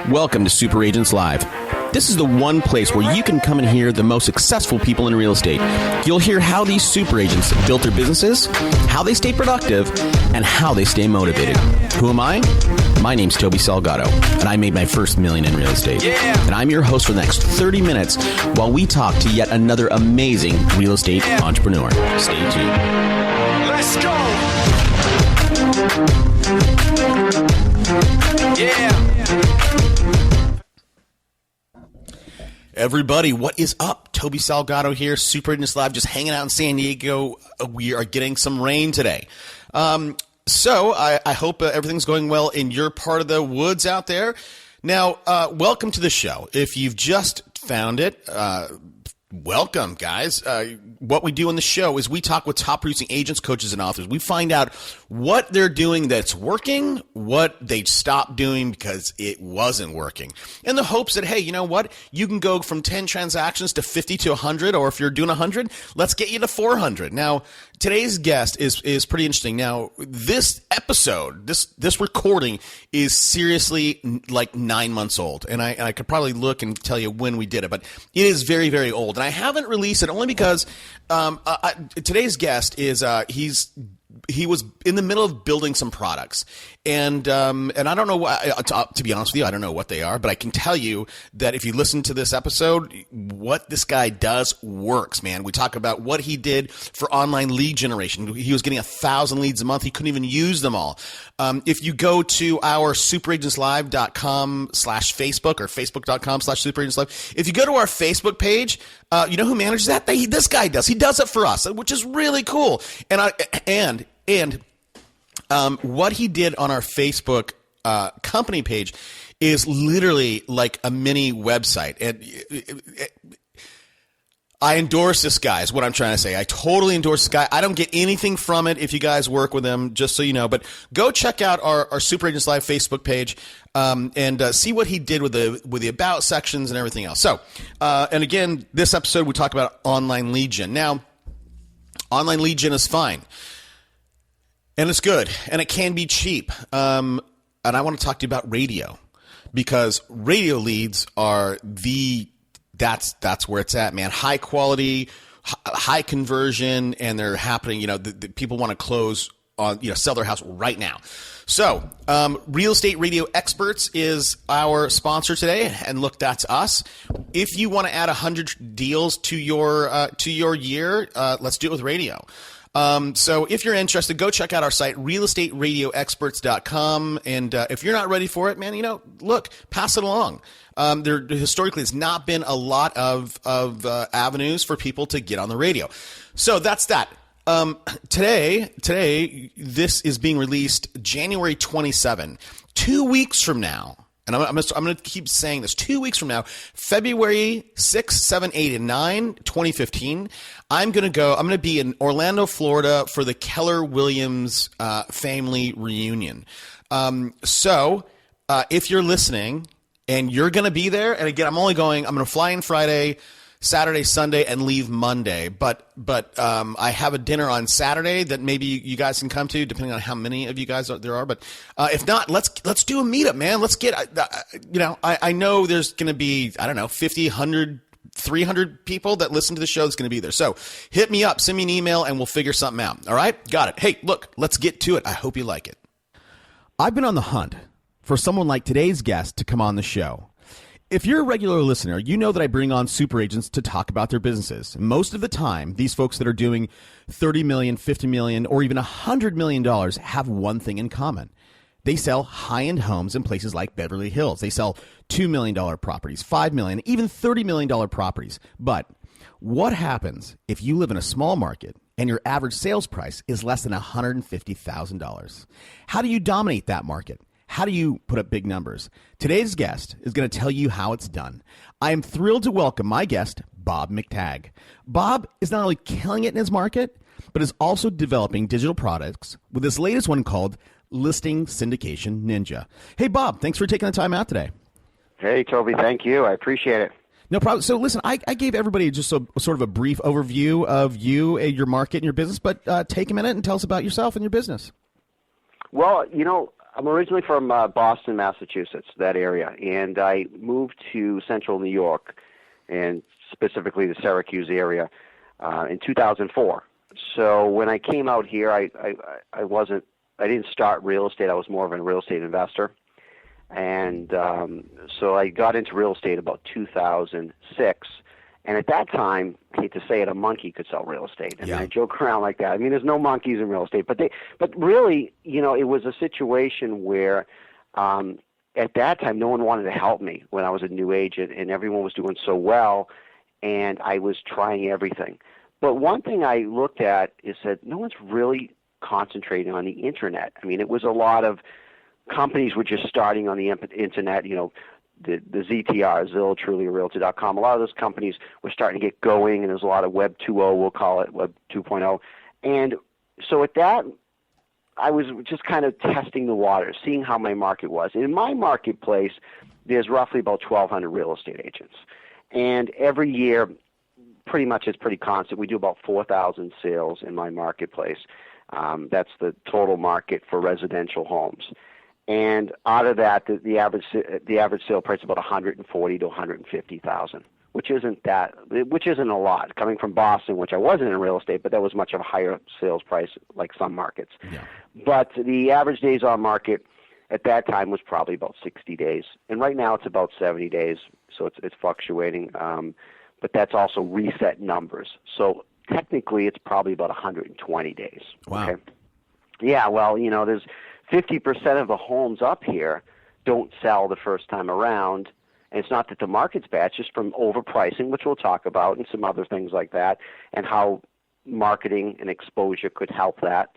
Welcome to Super Agents Live. This is the one place where you can come and hear the most successful people in real estate. You'll hear how these super agents built their businesses, how they stay productive, and how they stay motivated. Who am I? My name's Toby Salgado, and I made my first $1 million in real estate. And I'm your host for the next 30 minutes while we talk to yet another amazing real estate entrepreneur. Stay tuned. Let's go! Yeah! Everybody, what is up? Toby Salgado here, Super Agents Live, just hanging out in San Diego. We are getting some rain today. So I hope everything's going well in your part of the woods out there. Now, welcome to the show. If you've just found it, welcome, guys. What we do on the show is we talk with top producing agents, coaches, and authors. We find out what they're doing that's working, what they stopped doing because it wasn't working, in the hopes that, hey, you know what? You can go from 10 transactions to 50 to 100, or if you're doing 100, let's get you to 400. Now, today's guest is pretty interesting. Now, this episode, this recording is seriously like 9 months old, and I could probably look and tell you when we did it, but it is very, very old, and I haven't released it only because today's guest is he was in the middle of building some products, and I don't know what, to be honest with you, I don't know what they are, but I can tell you that if you listen to this episode, what this guy does works, man. We talk about what he did for online lead generation. He was getting 1,000 leads a month. He couldn't even use them all. If you go to our superagentslive.com/Facebook or facebook.com/superagentslive, if you go to our Facebook page, you know who manages that? This guy does. He does it for us, which is really cool. And what he did on our Facebook company page is literally like a mini website. And I endorse this guy is what I'm trying to say. I totally endorse this guy. I don't get anything from it if you guys work with him, just so you know. But go check out our Super Agents Live Facebook page and see what he did with the About sections and everything else. So, and again, this episode we talk about online lead gen. Now, online lead gen is fine. And it's good, and it can be cheap. And I want to talk to you about radio, because radio leads are that's where it's at, man. High quality, high conversion, and they're happening. You know, the people want to close on, sell their house right now. So, Real Estate Radio Experts is our sponsor today, and look, that's us. If you want to add 100 deals to your year, let's do it with radio. So if you're interested, go check out our site, realestateradioexperts.com. And if you're not ready for it, man, look, pass it along. There historically has not been a lot of avenues for people to get on the radio. So that's that. Today, this is being released January 27, 2 weeks from now. And I'm going to keep saying this. 2 weeks from now, February 6, 7, 8, and 9, 2015, I'm going to be in Orlando, Florida for the Keller Williams family reunion. So if you're listening and you're going to be there, and again, I'm going to fly in Friday, Saturday, Sunday, and leave Monday. But I have a dinner on Saturday that maybe you guys can come to, depending on how many of you guys there are. But if not, let's do a meetup, man. Let's get, I know there's going to be, 50, 100, 300 people that listen to the show that's going to be there. So hit me up, send me an email, and we'll figure something out. All right? Got it. Hey, look, let's get to it. I hope you like it. I've been on the hunt for someone like today's guest to come on the show. If you're a regular listener, you know that I bring on super agents to talk about their businesses. Most of the time, these folks that are doing $30 million, $50 million, or even $100 million have one thing in common. They sell high-end homes in places like Beverly Hills. They sell $2 million properties, $5 million, even $30 million properties. But what happens if you live in a small market and your average sales price is less than $150,000? How do you dominate that market? How do you put up big numbers? Today's guest is going to tell you how it's done. I am thrilled to welcome my guest, Bob McTague. Bob is not only killing it in his market, but is also developing digital products with his latest one called Listing Syndication Ninja. Hey, Bob, thanks for taking the time out today. Hey, Toby, thank you. I appreciate it. No problem. So listen, I gave everybody just sort of a brief overview of you, your market, and your business, but take a minute and tell us about yourself and your business. Well, I'm originally from Boston, Massachusetts, that area, and I moved to central New York, and specifically the Syracuse area, in 2004. So when I came out here, I didn't start real estate. I was more of a real estate investor, and so I got into real estate about 2006. And at that time, I hate to say it, a monkey could sell real estate. And I joke around like that. I mean, there's no monkeys in real estate, but really, it was a situation where at that time, no one wanted to help me when I was a new agent, and everyone was doing so well, and I was trying everything. But one thing I looked at is that no one's really concentrating on the internet. I mean, it was a lot of companies were just starting on the internet, the ZTR, Zillow, TrulyRealtor.com. A lot of those companies were starting to get going, and there's a lot of Web 2.0, we'll call it, Web 2.0. And so at that, I was just kind of testing the waters, seeing how my market was. In my marketplace, there's roughly about 1,200 real estate agents. And every year, pretty much it's pretty constant. We do about 4,000 sales in my marketplace. That's the total market for residential homes. And out of that, the average sale price is about $140,000 to $150,000, which isn't a lot. Coming from Boston, which I wasn't in real estate, but that was much of a higher sales price, like some markets. Yeah. But the average days on market at that time was probably about 60 days, and right now it's about 70 days. So it's fluctuating, but that's also reset numbers. So technically, it's probably about 120 days. Wow. Okay? Yeah. Well, there's 50% of the homes up here don't sell the first time around. And it's not that the market's bad, it's just from overpricing, which we'll talk about, and some other things like that, and how marketing and exposure could help that.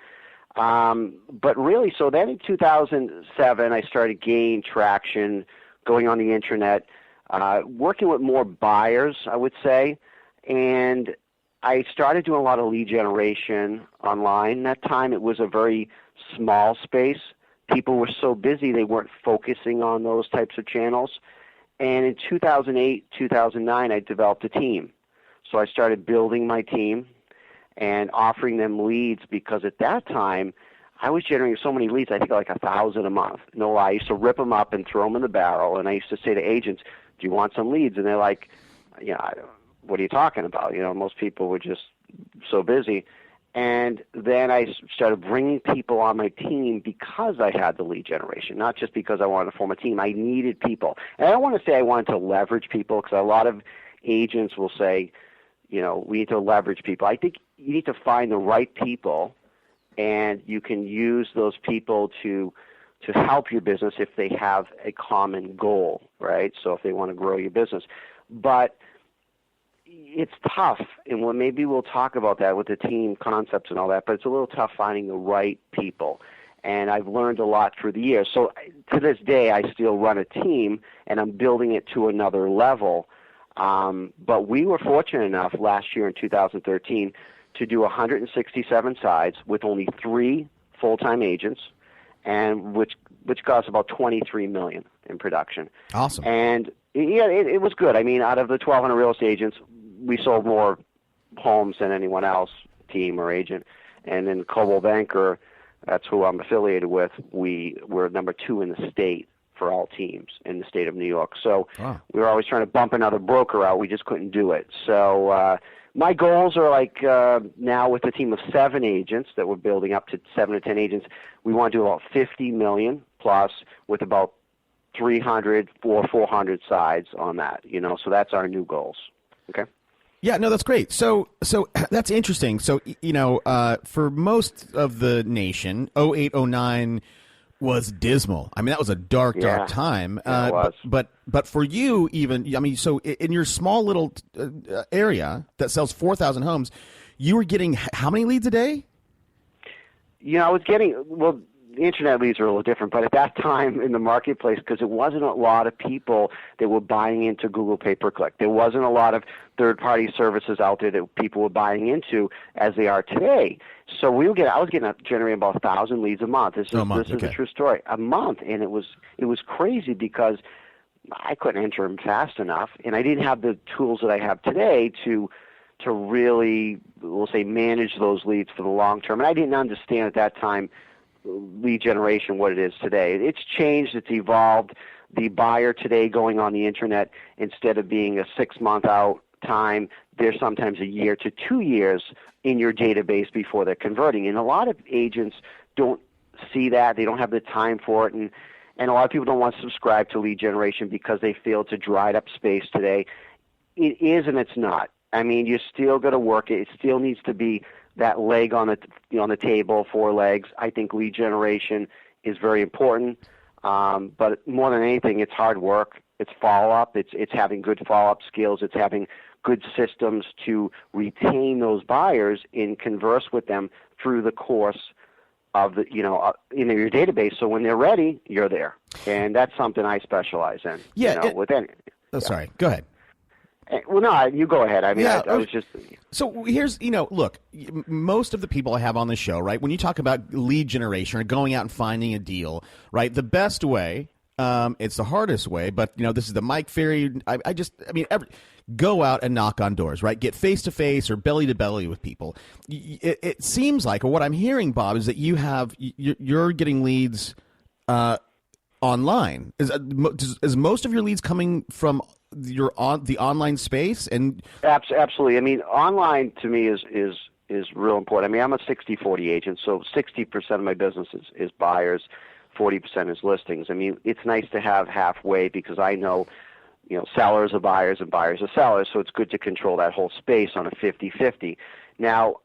But really, so then in 2007, I started gaining traction, going on the internet, working with more buyers, I would say, and I started doing a lot of lead generation online. That time it was a very small space. People were so busy they weren't focusing on those types of channels. And in 2008, 2009, I developed a team. So I started building my team and offering them leads, because at that time I was generating so many leads, I think like 1,000 a month. No lie, I used to rip them up and throw them in the barrel, and I used to say to agents, do you want some leads? And they're like, what are you talking about? Most people were just so busy. And then I started bringing people on my team because I had the lead generation, not just because I wanted to form a team. I needed people. And I don't want to say I wanted to leverage people, because a lot of agents will say, we need to leverage people. I think you need to find the right people, and you can use those people to help your business if they have a common goal, right? So if they want to grow your business. But it's tough, and maybe we'll talk about that with the team concepts and all that, but it's a little tough finding the right people. And I've learned a lot through the years. So to this day, I still run a team, and I'm building it to another level. But we were fortunate enough last year in 2013 to do 167 sides with only 3 full-time agents, and which got us about $23 million in production. Awesome. And it was good. I mean, out of the 1,200 real estate agents, we sold more homes than anyone else, team or agent. And in Coldwell Banker, that's who I'm affiliated with, we were number 2 in the state for all teams in the state of New York. So we were always trying to bump another broker out. We just couldn't do it. So my goals are like now with a team of 7 agents that we're building up to 7 to 10 agents, we want to do about $50 million plus with about 300 or 400 sides on that. So that's our new goals. Okay. Yeah, no, that's great. So that's interesting. So, for most of the nation, 08, 09 was dismal. I mean, that was a dark time. Yeah, it was. But for you, even, I mean, so in your small little area that sells 4,000 homes, you were getting how many leads a day? I was getting, the internet leads are a little different, but at that time in the marketplace, because it wasn't a lot of people that were buying into Google pay-per-click. There wasn't a lot of third-party services out there that people were buying into as they are today. So I was generating about 1,000 leads a month. This is a true story. A month, and it was crazy because I couldn't enter them fast enough, and I didn't have the tools that I have today to really, we'll say, manage those leads for the long term. And I didn't understand at that time lead generation what it is today. It's changed. It's evolved. The buyer today going on the internet, instead of being a 6-month out time, they're sometimes a year to 2 years in your database before they're converting. And a lot of agents don't see that. They don't have the time for it. And a lot of people don't want to subscribe to lead generation because they feel it's a dried up space today. It is and it's not. I mean, you still got to work it. It still needs to be that leg on the table, 4 legs. I think lead generation is very important. But more than anything, it's hard work. It's follow-up. It's having good follow-up skills. It's having good systems to retain those buyers and converse with them through the course of the in your database. So when they're ready, you're there, and that's something I specialize in. Yeah. Sorry. Go ahead. Well, no, you go ahead. I mean, Yeah, I was just. So here's, look, most of the people I have on the show, right, when you talk about lead generation or going out and finding a deal, right, the best way, it's the hardest way, but, this is the Mike theory. Go out and knock on doors, right? Get face-to-face or belly-to-belly with people. It seems like, or what I'm hearing, Bob, is that you're getting leads online. Is most of your leads coming from the online space? And Absolutely. I mean, online to me is real important. I mean, I'm a 60-40 agent, so 60% of my business is buyers, 40% is listings. I mean, it's nice to have halfway because I know, sellers are buyers and buyers are sellers, so it's good to control that whole space on a 50-50. Now,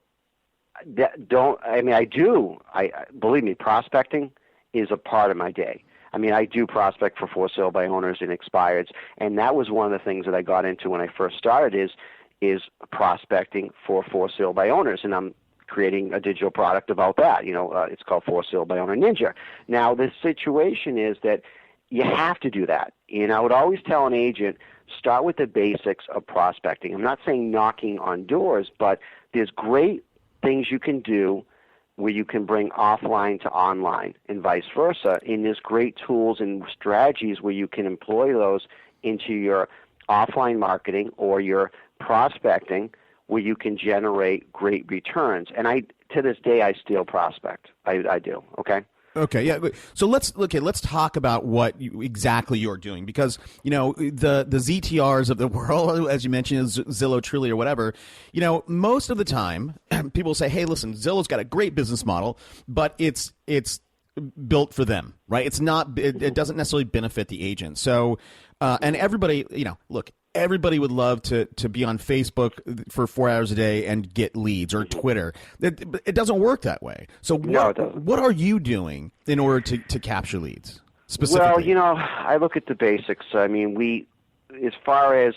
believe me, prospecting is a part of my day. I mean, I do prospect for sale by owners and expireds, and that was one of the things that I got into when I first started is prospecting for sale by owners, and I'm creating a digital product about that. It's called For Sale by Owner Ninja. Now, the situation is that you have to do that. I would always tell an agent, start with the basics of prospecting. I'm not saying knocking on doors, but there's great things you can do where you can bring offline to online and vice versa. And there's great tools and strategies where you can employ those into your offline marketing or your prospecting where you can generate great returns. And to this day, I still prospect. I do, okay? Okay, yeah. So let's talk about what exactly you're doing, because the ZTRs of the world, as you mentioned, Zillow, Truly, or whatever. Most of the time, people say, "Hey, listen, Zillow's got a great business model, but it's built for them, right? It's not. It doesn't necessarily benefit the agent." So, and everybody, look. Everybody would love to be on Facebook for 4 hours a day and get leads, or Twitter. It doesn't work that way. So what are you doing in order to capture leads specifically? Well, I look at the basics. I mean, as far as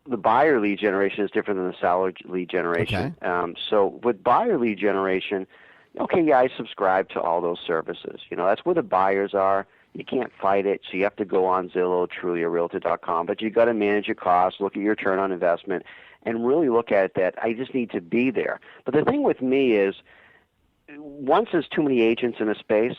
the buyer lead generation is different than the seller lead generation. Okay. So with buyer lead generation, I subscribe to all those services. That's where the buyers are. You can't fight it, so you have to go on Zillow, Truly, or Realtor.com. But you got to manage your costs, look at your return on investment, and really look at it that I just need to be there. But the thing with me is, once there's too many agents in a space,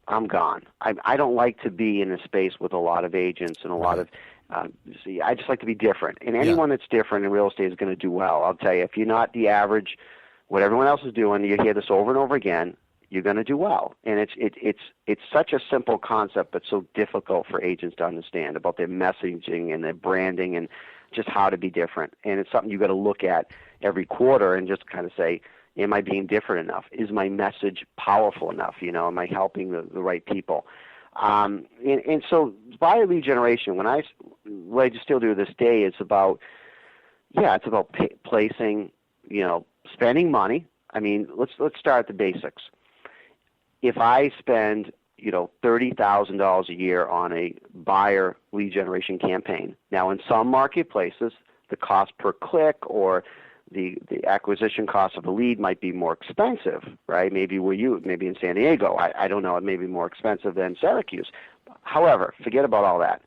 I'm gone. I don't like to be in a space with a lot of agents and a lot of I just like to be different. And anyone that's different in real estate is going to do well. I'll tell you, if you're not the average, what everyone else is doing, you hear this over and over again, you're going to do well. And it's such a simple concept, but so difficult for agents to understand about their messaging and their branding and just how to be different. And it's something you got to look at every quarter and just kind of say, am I being different enough? Is my message powerful enough? Am I helping the right people? And so buyer lead generation, what I just still do to this day, it's about placing, spending money. I mean, let's start at the basics. If I spend, $30,000 a year on a buyer lead generation campaign, now in some marketplaces, the cost per click or the acquisition cost of a lead might be more expensive, right? Maybe in San Diego, I don't know, it may be more expensive than Syracuse. However, forget about all that.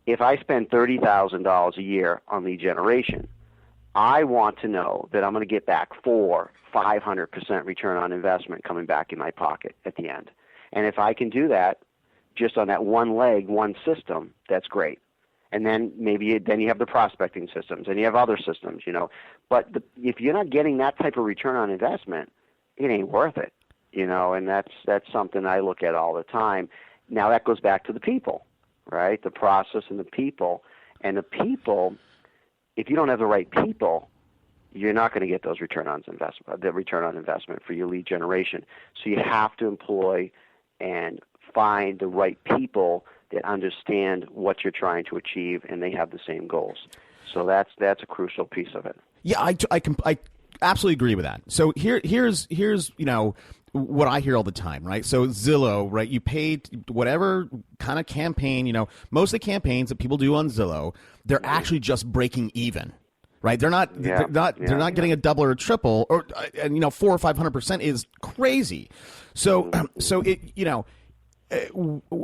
If I spend $30,000 a year on lead generation, I want to know that I'm going to get back 500% return on investment coming back in my pocket at the end. And if I can do that just on that one leg, one system, that's great. And then then you have the prospecting systems and you have other systems, But if you're not getting that type of return on investment, it ain't worth it. and that's something I look at all the time. Now that goes back to the people, right? The process and the people. And the people, if you don't have the right people, you're not going to get those return on investment for your lead generation. So you have to employ and find the right people that understand what you're trying to achieve, and they have the same goals. So that's a crucial piece of it. Yeah, I absolutely agree with that. So here's what I hear all the time, right? So Zillow, right? You paid whatever kind of campaign, most of the campaigns that people do on Zillow, they're actually just breaking even. Right, they're not getting a double or a triple, and 400 or 500% is crazy. So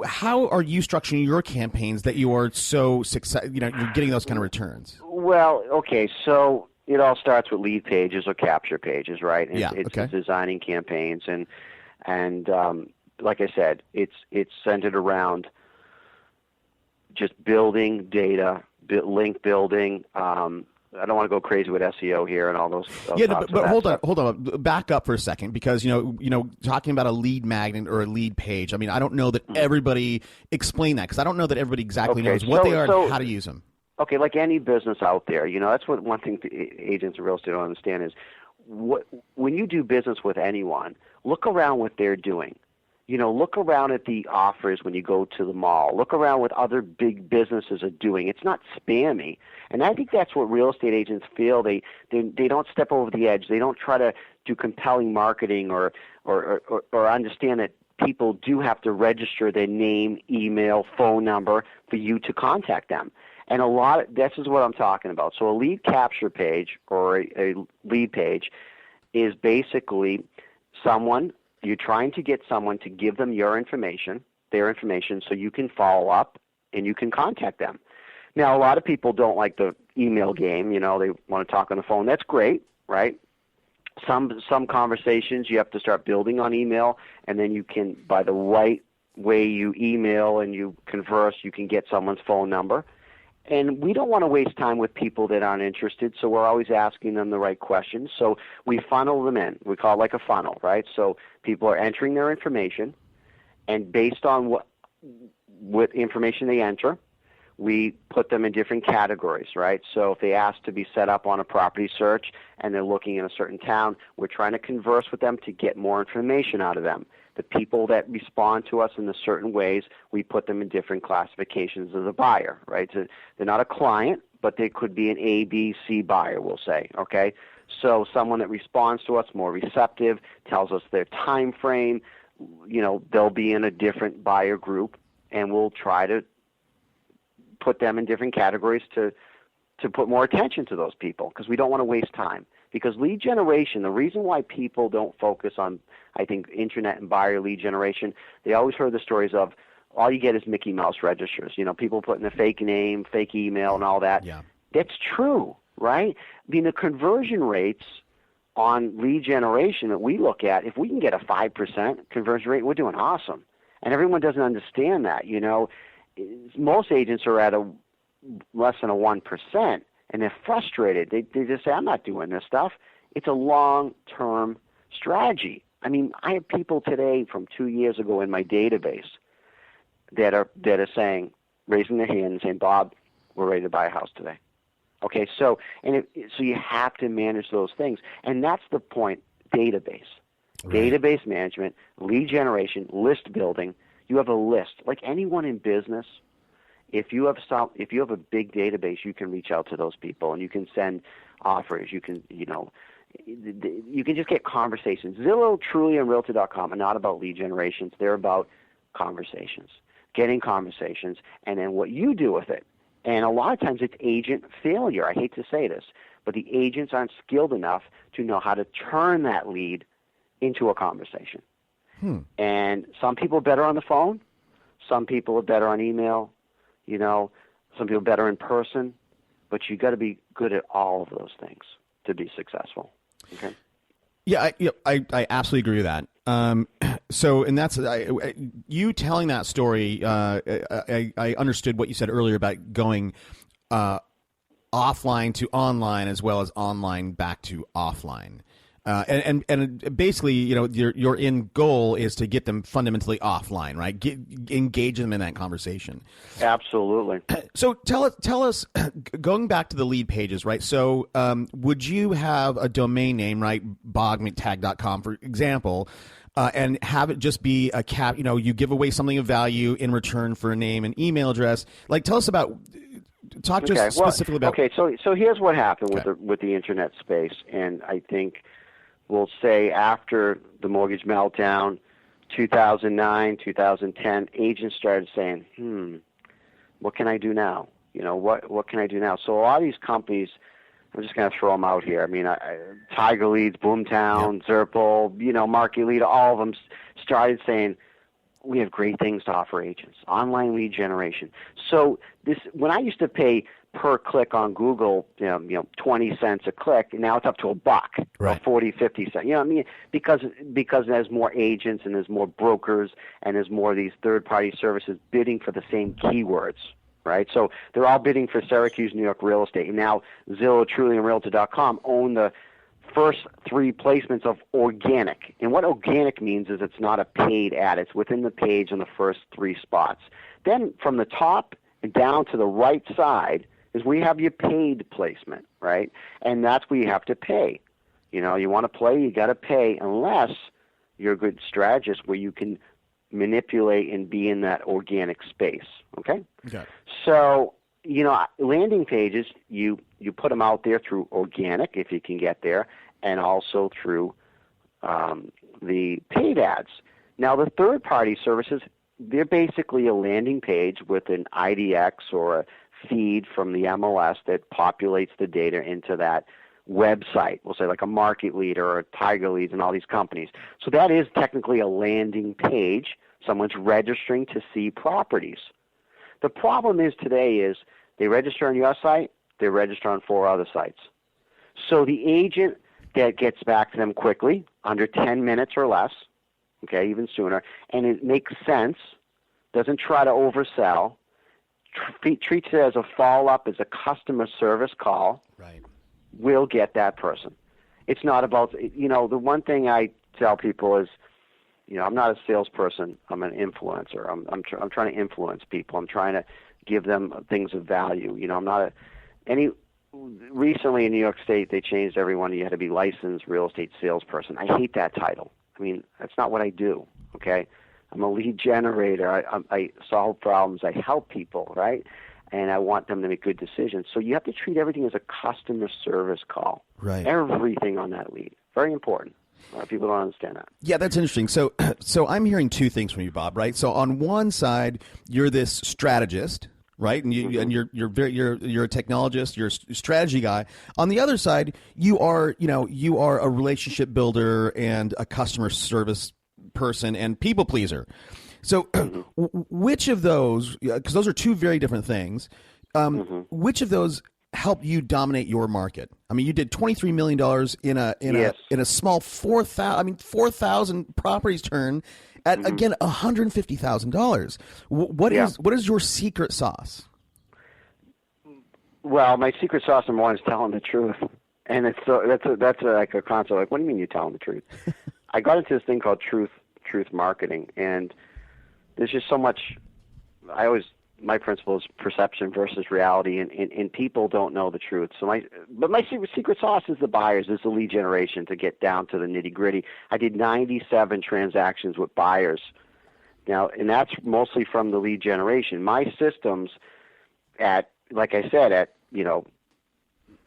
how are you structuring your campaigns that you are so you're getting those kind of returns? Well, okay, so it all starts with lead pages or capture pages, right? It's designing campaigns, and like I said, it's centered around just building data, link building. I don't want to go crazy with SEO here and all those. But hold on, back up for a second, because talking about a lead magnet or a lead page. I mean, I don't know that everybody explain that, because I don't know that everybody exactly knows what they are and how to use them. Okay, like any business out there, that's what one thing agents of real estate don't understand is when you do business with anyone, look around what they're doing. Look around at the offers when you go to the mall. Look around what other big businesses are doing. It's not spammy. And I think that's what real estate agents feel. They don't step over the edge. They don't try to do compelling marketing or understand that people do have to register their name, email, phone number for you to contact them. And this is what I'm talking about. So a lead capture page or a lead page is basically you're trying to get someone to give them their information, so you can follow up and you can contact them. Now, a lot of people don't like the email game. They want to talk on the phone. That's great, right? Some conversations you have to start building on email, and then you can, by the right way you email and you converse, you can get someone's phone number. And we don't want to waste time with people that aren't interested, so we're always asking them the right questions. So we funnel them in. We call it like a funnel, right? So people are entering their information, and based on what information they enter, we put them in different categories, right? So if they ask to be set up on a property search and they're looking in a certain town, we're trying to converse with them to get more information out of them. The people that respond to us in the certain ways, we put them in different classifications of the buyer, right? So they're not a client, but they could be an A, B, C buyer, we'll say, okay? So someone that responds to us, more receptive, tells us their time frame, they'll be in a different buyer group, and we'll try to put them in different categories to put more attention to those people, because we don't want to waste time. Because lead generation, the reason why people don't focus on, I think, internet and buyer lead generation, they always heard the stories of all you get is Mickey Mouse registers. People putting a fake name, fake email, and all that. Yeah. That's true, right? I mean, the conversion rates on lead generation that we look at, if we can get a 5% conversion rate, we're doing awesome. And everyone doesn't understand that. Most agents are at less than a 1%. And they're frustrated. They just say, I'm not doing this stuff. It's a long-term strategy. I mean, I have people today from 2 years ago in my database that are raising their hand and saying, Bob, we're ready to buy a house today. Okay, so you have to manage those things. And that's the point, database. Right. Database management, lead generation, list building. You have a list. Like anyone in business, if you have a big database, you can reach out to those people and you can send offers. You can just get conversations. Zillow, Truly, and Realtor.com are not about lead generations. They're about conversations, getting conversations, and then what you do with it. And a lot of times it's agent failure. I hate to say this, but the agents aren't skilled enough to know how to turn that lead into a conversation. And some people are better on the phone. Some people are better on email. Some people are better in person, but you got to be good at all of those things to be successful. Okay. Yeah, I absolutely agree with that. So, and that's you telling that story. I understood what you said earlier about going offline to online as well as online back to offline. And basically, your end goal is to get them fundamentally offline, right? Engage them in that conversation. Absolutely. So tell us, going back to the lead pages, right? So would you have a domain name, right? McTaque.com, for example, and have it just be a cap? You give away something of value in return for a name and email address. Like, tell us about. Talk just specifically about. Okay, so here's what happened with the internet space, and I think we'll say after the mortgage meltdown, 2009, 2010, agents started saying, what can I do now? What can I do now? So a lot of these companies, I'm just going to throw them out here. I mean, Tiger Leads, Boomtown, Zerpal, Market Lead, all of them started saying, we have great things to offer agents. Online lead generation. So when I used to pay per click on Google, 20 cents a click, and now it's up to $1, right. 40, 50 cents. Because there's more agents and there's more brokers and there's more of these third-party services bidding for the same keywords, right? So they're all bidding for Syracuse, New York real estate. And now Zillow, Truly, and Realtor.com own the first 3 placements of organic. And what organic means is it's not a paid ad. It's within the page on the first 3 spots. Then from the top down to the right side is where you have your paid placement, right? And that's where you have to pay. You want to play, you got to pay, unless you're a good strategist where you can manipulate and be in that organic space, okay? Okay. So, landing pages, you put them out there through organic, if you can get there, and also through the paid ads. Now, the third-party services, they're basically a landing page with an IDX or a feed from the MLS that populates the data into that website. We'll say like a Market Lead or a Tiger Leads and all these companies. So that is technically a landing page. Someone's registering to see properties. The problem is today is they register on your site, they register on 4 other sites. So the agent that gets back to them quickly, under 10 minutes or less, okay, even sooner, and it makes sense, doesn't try to oversell, treats it as a follow-up, as a customer service call, right, will get that person. It's not about, the one thing I tell people is, I'm not a salesperson. I'm an influencer. I'm trying to influence people. I'm trying to give them things of value. I'm not recently in New York State, they changed everyone. You had to be licensed real estate salesperson. I hate that title. I mean, that's not what I do, okay? I'm a lead generator. I solve problems. I help people, right? And I want them to make good decisions. So you have to treat everything as a customer service call. Right. Everything on that lead. Very important. People don't understand that. Yeah, that's interesting. So I'm hearing 2 things from you, Bob, right? So on one side, you're this strategist, right? And you're a technologist, you're a strategy guy. On the other side, you are a relationship builder and a customer service person and people pleaser. So which of those, because those are 2 very different things, which of those help you dominate your market? I mean, you did $23 million in a small 4,000 properties turn at again $150,000. What is your secret sauce? Well, my secret sauce number 1 is telling the truth, and that's like a concept. Like, what do you mean you're telling the truth? I got into this thing called truth marketing, and there's just so much. My principle is perception versus reality, and people don't know the truth. So my secret sauce is the buyers, is the lead generation to get down to the nitty gritty. I did 97 transactions with buyers now, and that's mostly from the lead generation. My systems like I said, at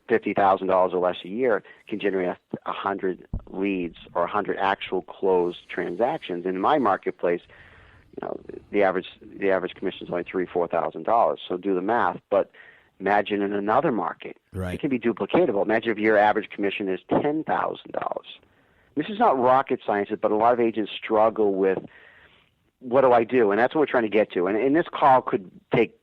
$50,000 or less a year can generate 100 leads or 100 actual closed transactions. And in my marketplace, the average commission is only $3,000-$4,000. So do the math. But imagine in another market, right, it can be duplicatable. Imagine if your average commission is $10,000. This is not rocket science, but a lot of agents struggle with, what do I do? And that's what we're trying to get to. And this call could take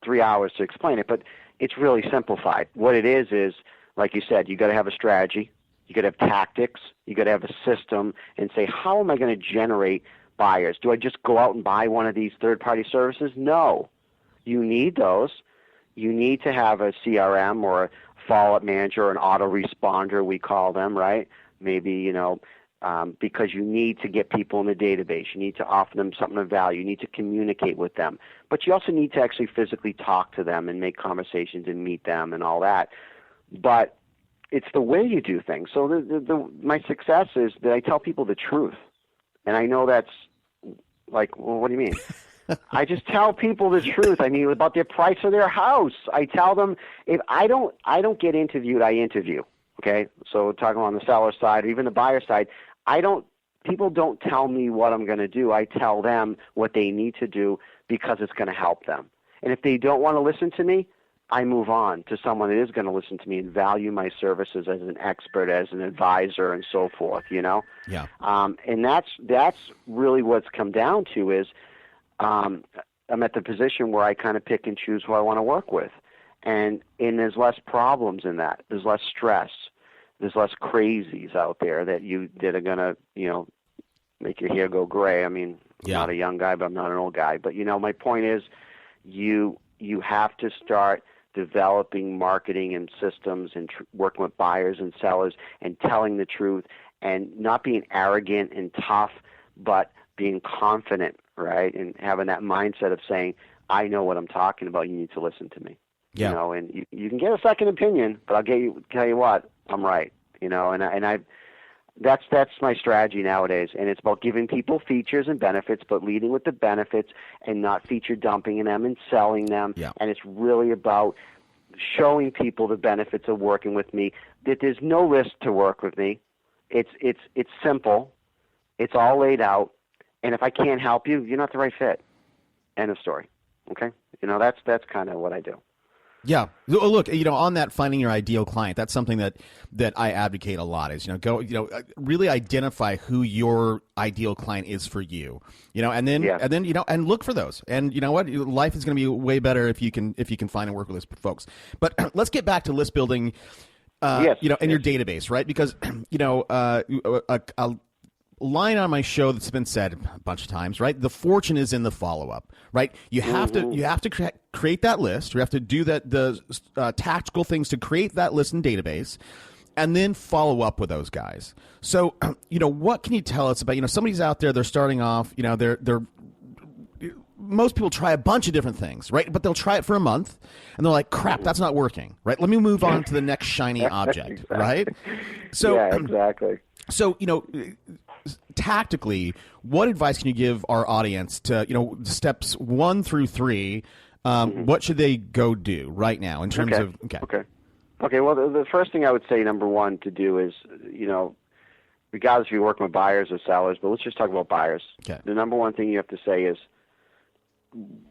3 hours to explain it, but it's really simplified. What it is, like you said, you got to have a strategy, you got to have tactics, you got to have a system, and say, how am I going to generate buyers? Do I just go out and buy one of these third-party services? No. You need those. You need to have a CRM or a follow-up manager or an autoresponder, we call them, right, Maybe, because you need to get people in the database. You need to offer them something of value. You need to communicate with them. But you also need to actually physically talk to them and make conversations and meet them and all that. But it's the way you do things. So my success is that I tell people the truth. And I know that's like, well, what do you mean? I just tell people the truth. I mean, about their price of their house. I tell them, if I don't get interviewed, I interview. Okay? So talking on the seller side or even the buyer side, people don't tell me what I'm going to do. I tell them what they need to do because it's going to help them. And if they don't want to listen to me, I move on to someone that is going to listen to me and value my services as an expert, as an advisor, and so forth, Yeah. And that's really what's come down to is I'm at the position where I kind of pick and choose who I want to work with. And there's less problems in that. There's less stress. There's less crazies out there that are going to, make your hair go gray. I mean, I'm not a young guy, but I'm not an old guy. But, my point is you have to start developing marketing and systems and working with buyers and sellers and telling the truth and not being arrogant and tough, but being confident, right? And having that mindset of saying, I know what I'm talking about. You need to listen to me. Yeah. And you can get a second opinion, but tell you what, I'm right. That's my strategy nowadays, and it's about giving people features and benefits, but leading with the benefits and not feature dumping them and selling them. Yeah. And it's really about showing people the benefits of working with me. That there's no risk to work with me. It's simple. It's all laid out. And if I can't help you, you're not the right fit. End of story. Okay? That's kind of what I do. Yeah. Look, on that finding your ideal client, that's something that I advocate a lot is, really identify who your ideal client is for you, and then and look for those. And you know what? Life is going to be way better if you can find and work with those folks. But let's get back to list building, and your database, right? Because, a line on my show that's been said a bunch of times, right? The fortune is in the follow-up, right? You have to create that list. You have to do the tactical things to create that list and database, and then follow up with those guys. So, what can you tell us about, somebody's out there, they're starting off, they're most people try a bunch of different things, right? But they'll try it for a month, and they're like, crap, that's not working, right? Let me move on to the next shiny object, Exactly. right? So, yeah, exactly. So, tactically, what advice can you give our audience to, steps 1 through 3? What should they go do right now in terms of? Okay. Well, the first thing I would say, number one, to do is, regardless if you're working with buyers or sellers, but let's just talk about buyers. Okay. The number one thing you have to say is,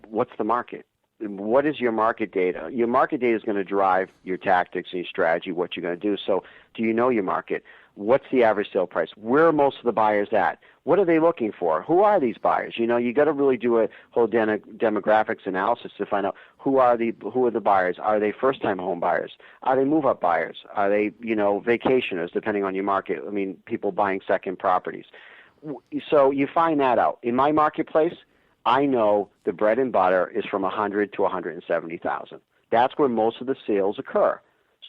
what's the market? What is your market data? Your market data is going to drive your tactics and your strategy, what you're going to do. So do you know your market? What's the average sale price? Where are most of the buyers at? What are they looking for? Who are these buyers? You got to really do a whole demographics analysis to find out who are the buyers. Are they first-time home buyers? Are they move-up buyers? Are they, vacationers, depending on your market? I mean, people buying second properties. So you find that out. In my marketplace, I know the bread and butter is from 100 to 170,000. That's where most of the sales occur.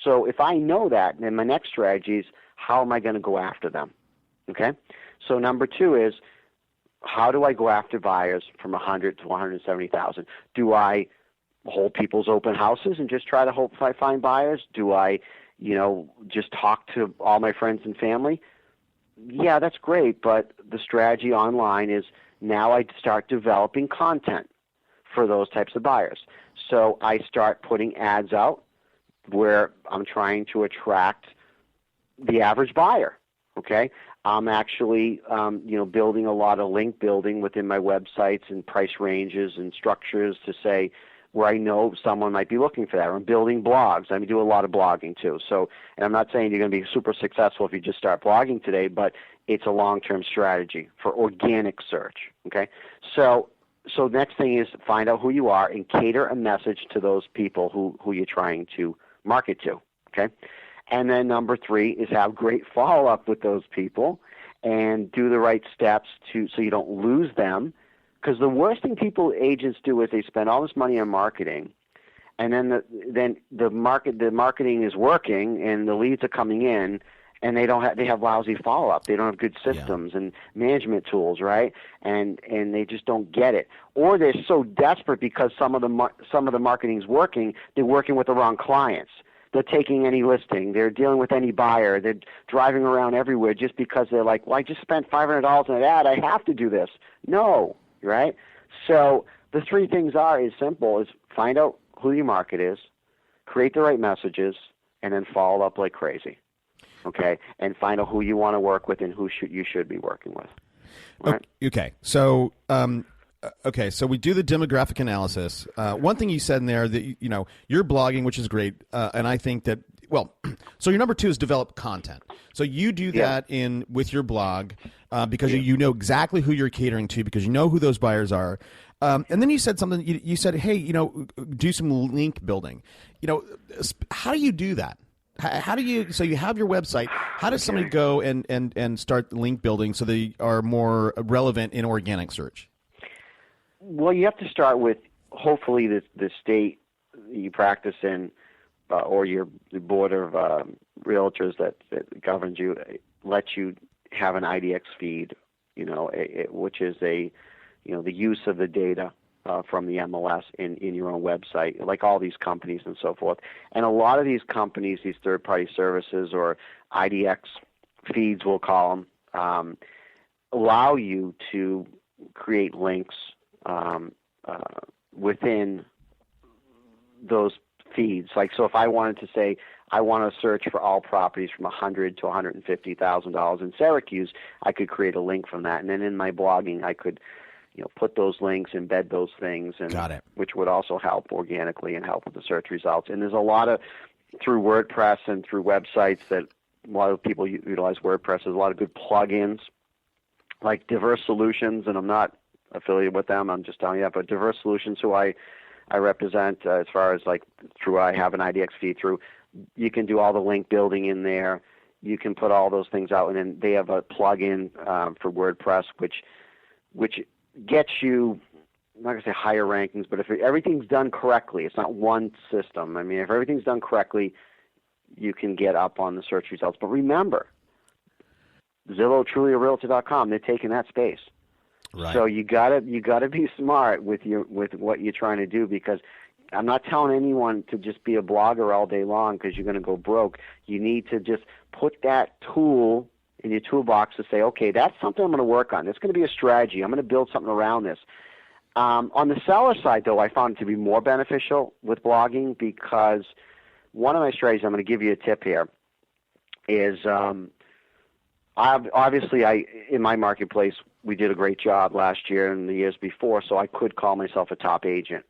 So if I know that, then my next strategy is, how am I going to go after them? Okay? So number 2 is, how do I go after buyers from 100 to 170,000? Do I hold people's open houses and just try to hope I find buyers? Do I, just talk to all my friends and family? Yeah, that's great, but the strategy online is now I start developing content for those types of buyers. So I start putting ads out where I'm trying to attract the average buyer, okay? I'm actually, building a lot of link building within my websites and price ranges and structures to say where I know someone might be looking for that. Or I'm building blogs. I do a lot of blogging too. So, and I'm not saying you're going to be super successful if you just start blogging today, but it's a long-term strategy for organic search, okay? So next thing is find out who you are and cater a message to those people who you're trying to market to, okay? And then number 3 is have great follow-up with those people and do the right steps so you don't lose them. Because the worst thing agents do is they spend all this money on marketing, and then the marketing is working and the leads are coming in, and they have lousy follow up. They don't have good systems and management tools, right? And they just don't get it. Or they're so desperate because some of the marketing's working. They're working with the wrong clients. They're taking any listing. They're dealing with any buyer. They're driving around everywhere just because they're like, well, I just spent $500 on an ad. I have to do this. No, right? So the three things is simple: is find out who your market is, create the right messages, and then follow up like crazy. Okay, and find out who you want to work with and who you should be working with. Right? Okay, so so we do the demographic analysis. One thing you said in there that you're blogging, which is great, and I think that so your number 2 is develop content. So you do that with your blog because you know exactly who you're catering to because you know who those buyers are. And then you said something. You said, hey, do some link building. How do you do that? How do you? So you have your website. How does somebody go and start link building so they are more relevant in organic search? Well, you have to start with hopefully the state you practice in, or the board of realtors that governs you lets you have an IDX feed, which is the use of the data from the MLS in your own website, like all these companies and so forth. And a lot of these companies, these third-party services or IDX feeds, we'll call them, allow you to create links within those feeds. Like, so if I wanted to say I want to search for all properties from $100,000 to $150,000 in Syracuse, I could create a link from that, and then in my blogging I could put those links, embed those things, and which would also help organically and help with the search results. And there's a lot of, through WordPress and through websites that a lot of people utilize WordPress. There's a lot of good plugins like Diverse Solutions, and I'm not affiliated with them, I'm just telling you that, but Diverse Solutions, who I represent as far as like through I have an IDX feed through, you can do all the link building in there. You can put all those things out, and then they have a plugin for WordPress, which gets you, I'm not going to say higher rankings, but if everything's done correctly, it's not one system. I mean, if everything's done correctly, you can get up on the search results. But remember, Zillow, TrulyARealtor.com, they're taking that space. Right. So you gotta be smart with what you're trying to do, because I'm not telling anyone to just be a blogger all day long because you're going to go broke. You need to just put that tool in your toolbox to say, okay, that's something I'm going to work on. It's going to be a strategy. I'm going to build something around this. On the seller side, though, I found it to be more beneficial with blogging, because one of my strategies, I'm going to give you a tip here, is obviously in my marketplace, we did a great job last year and the years before, so I could call myself a top agent.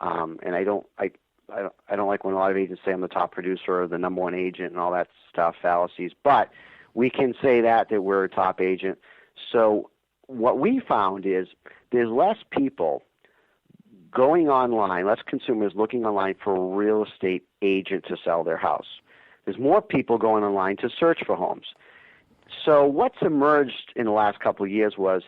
And I don't like when a lot of agents say I'm the top producer or the number one agent and all that stuff, fallacies. But we can say that we're a top agent. So what we found is there's less people going online, less consumers looking online for a real estate agent to sell their house. There's more people going online to search for homes. So what's emerged in the last couple of years was,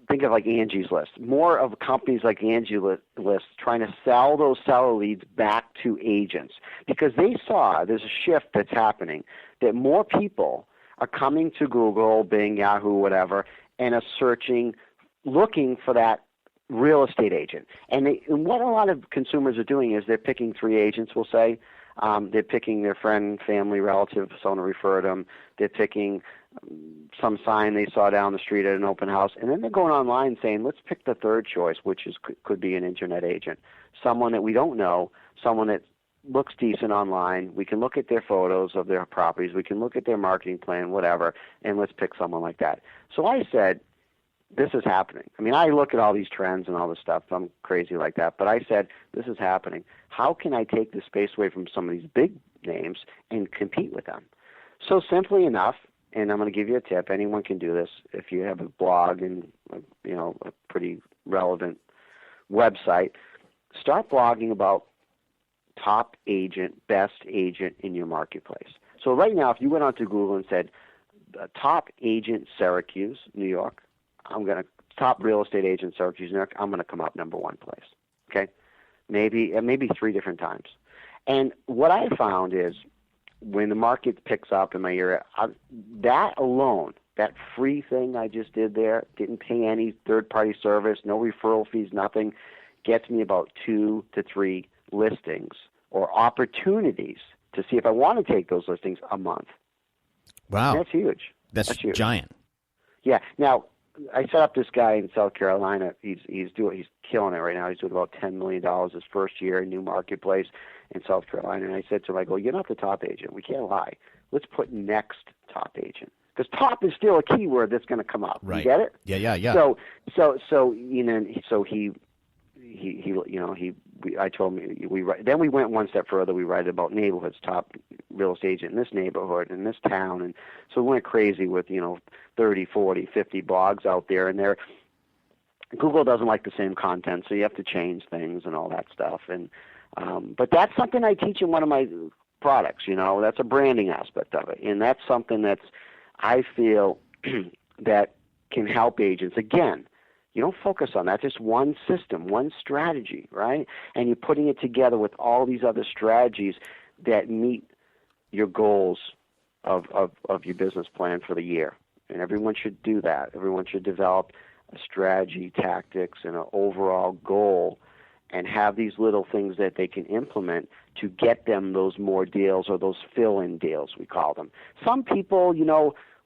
think of like Angie's List, more of companies like Angie's List trying to sell those seller leads back to agents, because they saw there's a shift that's happening, that more people are coming to Google, Bing, Yahoo, whatever, and are searching, looking for that real estate agent. And what a lot of consumers are doing is they're picking 3 agents, we'll say. They're picking their friend, family, relative, someone referred them. They're picking some sign they saw down the street at an open house, and then they're going online saying, let's pick the third choice, which could be an internet agent, someone that we don't know, someone that looks decent online. We can look at their photos of their properties. We can look at their marketing plan, whatever, and let's pick someone like that. So I said, this is happening. I mean, I look at all these trends and all this stuff. I'm crazy like that. But I said, this is happening. How can I take the space away from some of these big names and compete with them? So simply enough, and I'm going to give you a tip. Anyone can do this. If you have a blog and a pretty relevant website, start blogging about top agent, best agent in your marketplace. So right now, if you went onto Google and said, top agent Syracuse, New York, top real estate agent Syracuse, New York, I'm going to come up number 1 place. Okay, maybe 3 different times. And what I found is when the market picks up in my area, that alone, that free thing I just did there, didn't pay any third-party service, no referral fees, nothing, gets me about 2 to 3 listings or opportunities to see if I want to take those listings a month. Wow. And that's huge. That's huge. Giant. Yeah. Now, I set up this guy in South Carolina. He's killing it right now. He's doing about $10 million his first year in new marketplace in South Carolina. And I said to him, I go, you're not the top agent. We can't lie. Let's put next top agent. Because top is still a keyword that's going to come up. Right. You get it? Yeah. So I told him then we went one step further. We write about neighborhoods, top real estate agent in this neighborhood, in this town, and so we went crazy with 30, 40, 50 blogs out there, and Google doesn't like the same content, so you have to change things and all that stuff. And but that's something I teach in one of my products. That's a branding aspect of it, and that's something that's I feel that can help agents. Again, you don't focus on that. Just one system, one strategy, right? And you're putting it together with all these other strategies that meet your goals of your business plan for the year. And everyone should do that. Everyone should develop a strategy, tactics, and an overall goal and have these little things that they can implement to get them those more deals or those fill-in deals, we call them. Some people,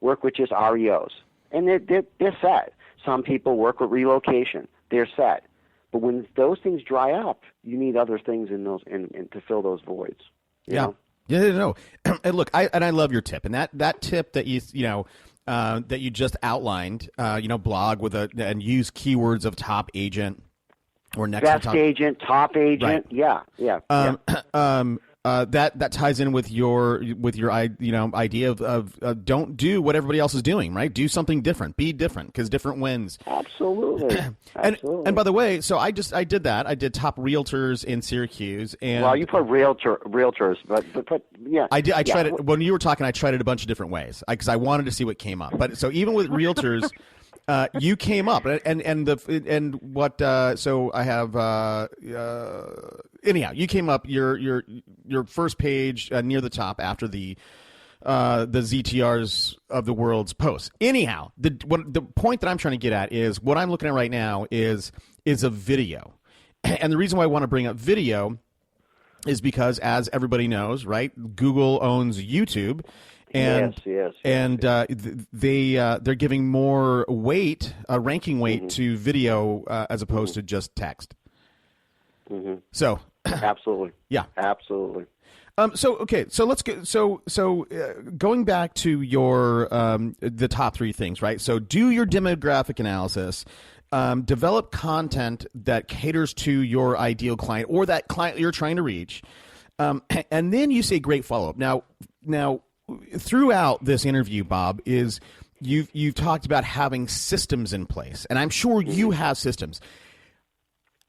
work with just REOs, and they're set. Some people work with relocation. They're set. But when those things dry up, you need other things in those and to fill those voids. You know? Yeah, no. And look, I love your tip. And that tip that that you just outlined, blog and use keywords of top agent or next best top agent, top agent. Right. Yeah. That ties in with your idea of don't do what everybody else is doing, right? Do something different, be different, because different wins. Absolutely. And by the way, so I did that. I did top realtors in Syracuse, and well, you put realtors, but yeah. I did. I tried it when you were talking. I tried it a bunch of different ways because I wanted to see what came up. But so even with realtors. You came up, so I have anyhow. You came up your first page near the top after the ZTRs of the world's posts. Anyhow, the point that I'm trying to get at is what I'm looking at right now is a video, and the reason why I want to bring up video is because, as everybody knows, right, Google owns YouTube. And yes. And they're giving more weight, ranking weight to video as opposed to just text. Mm-hmm. So absolutely, yeah, absolutely. So let's go. So going back to your the top 3 things, right? So do your demographic analysis. Develop content that caters to your ideal client or that client you're trying to reach, and then you say great follow up. Now. Throughout this interview, Bob, is you've talked about having systems in place, and I'm sure you have systems.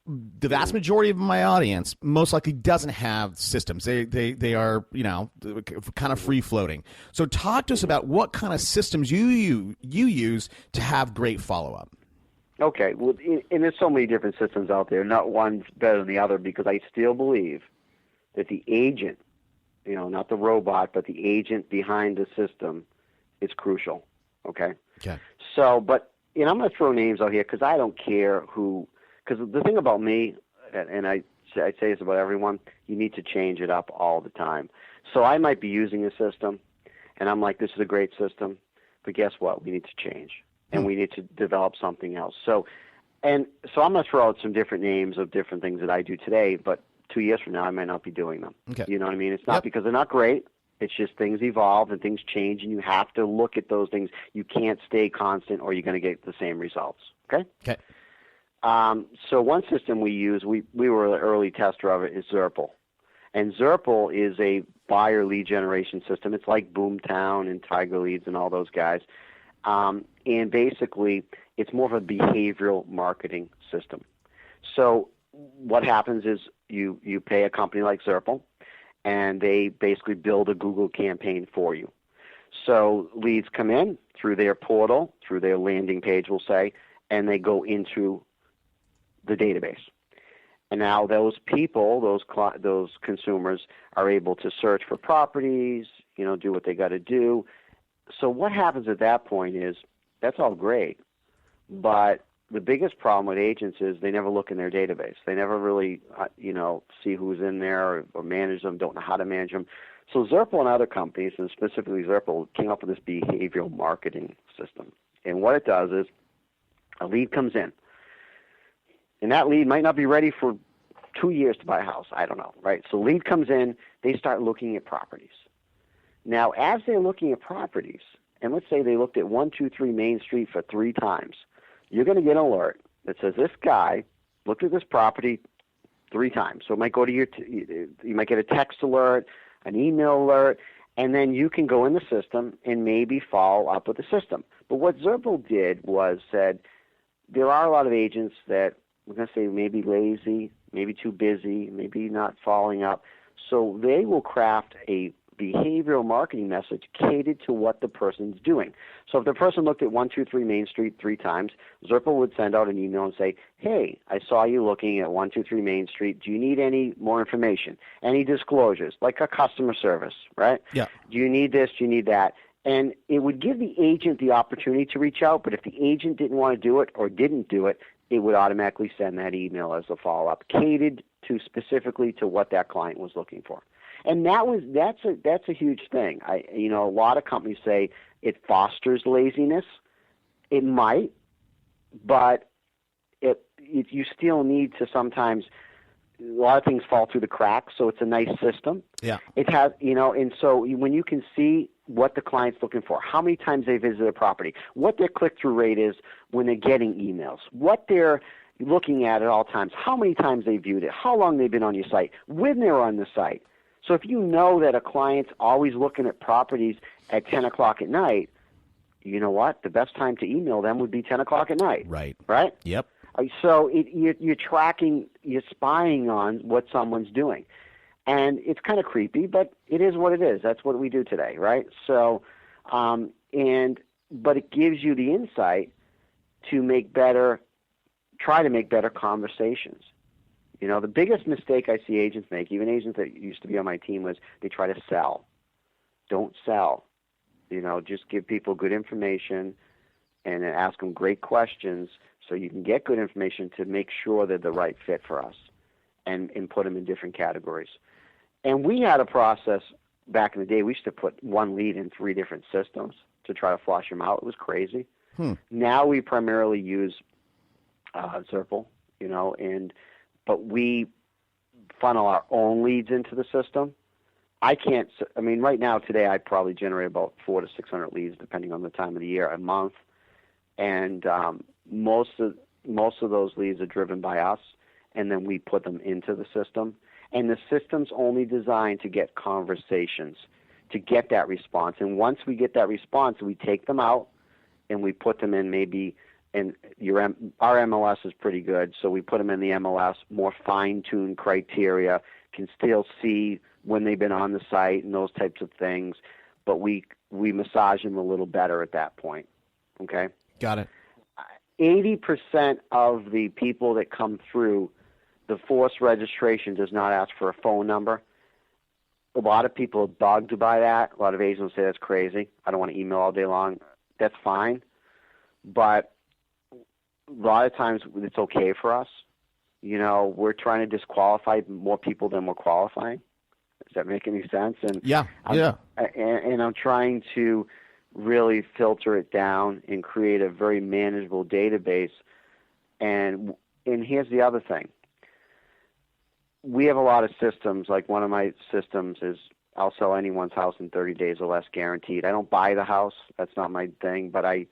The vast majority of my audience most likely doesn't have systems. They are kind of free floating. So talk to us about what kind of systems you use to have great follow up. Okay, well, and there's so many different systems out there. Not one's better than the other because I still believe that the agent. Not the robot, but the agent behind the system is crucial, okay? Okay. So, but, I'm going to throw names out here because I don't care who – because the thing about me, and I say this about everyone, you need to change it up all the time. So I might be using a system, and I'm like, this is a great system, but guess what? We need to change, and we need to develop something else. So I'm going to throw out some different names of different things that I do today, but 2 years from now, I might not be doing them. Okay. You know what I mean? It's not because they're not great. It's just things evolve and things change, and you have to look at those things. You can't stay constant, or you're going to get the same results. Okay? Okay. So one system we use, we were an early tester of it, is Zerple. And Zerple is a buyer lead generation system. It's like Boomtown and Tiger Leads and all those guys. And basically, it's more of a behavioral marketing system. So what happens is you pay a company like Zerple, and they basically build a Google campaign for you. So leads come in through their portal, through their landing page, we'll say, and they go into the database. And now those people, those consumers, are able to search for properties, do what they got to do. So what happens at that point is that's all great, but the biggest problem with agents is they never look in their database. They never really, see who's in there or manage them, don't know how to manage them. So Zerpal and other companies, and specifically Zerpal, came up with this behavioral marketing system. And what it does is a lead comes in, and that lead might not be ready for 2 years to buy a house. I don't know, right? So lead comes in, they start looking at properties. Now, as they're looking at properties, and let's say they looked at 123 Main Street for 3 times, you're going to get an alert that says this guy looked at this property 3 times. So it might go to you might get a text alert, an email alert, and then you can go in the system and maybe follow up with the system. But what Zerpal did was said there are a lot of agents that we're going to say maybe lazy, maybe too busy, maybe not following up. So they will craft a behavioral marketing message catered to what the person's doing. So if the person looked at 123 Main Street 3 times, Zerpal would send out an email and say, hey, I saw you looking at 123 Main Street. Do you need any more information? Any disclosures, like a customer service, right? Yeah. Do you need this? Do you need that? And it would give the agent the opportunity to reach out, but if the agent didn't want to do it or didn't do it, it would automatically send that email as a follow-up, catered to specifically to what that client was looking for. And that's a huge thing. A lot of companies say it fosters laziness. It might, but you still need to sometimes. A lot of things fall through the cracks, so it's a nice system. Yeah. It has, and so when you can see what the client's looking for, how many times they visit a property, what their click-through rate is when they're getting emails, what they're looking at all times, how many times they viewed it, how long they've been on your site, when they're on the site. So if you know that a client's always looking at properties at 10 o'clock at night, you know what? The best time to email them would be 10 o'clock at night. Right. Right? Yep. So you're tracking, you're spying on what someone's doing. And it's kind of creepy, but it is what it is. That's what we do today, right? So, but it gives you the insight to try to make better conversations. The biggest mistake I see agents make, even agents that used to be on my team, was they try to sell. Don't sell. Just give people good information and then ask them great questions so you can get good information to make sure they're the right fit for us and put them in different categories. And we had a process back in the day. We used to put one lead in 3 different systems to try to flush them out. It was crazy. Now we primarily use Zerpal, but we funnel our own leads into the system. Right now, today, I probably generate about 400 to 600 leads, depending on the time of the year, a month. And most of those leads are driven by us, and then we put them into the system. And the system's only designed to get conversations, to get that response. And once we get that response, we take them out and we put them in maybe. And our MLS is pretty good, so we put them in the MLS, more fine-tuned criteria, can still see when they've been on the site and those types of things, but we massage them a little better at that point, okay? Got it. 80% of the people that come through the forced registration does not ask for a phone number. A lot of people are bugged by that. A lot of agents say that's crazy. I don't want to email all day long. That's fine, but a lot of times it's okay for us. We're trying to disqualify more people than we're qualifying. Does that make any sense? And yeah. And I'm trying to really filter it down and create a very manageable database. And here's the other thing. We have a lot of systems. Like one of my systems is I'll sell anyone's house in 30 days or less guaranteed. I don't buy the house. That's not my thing, but I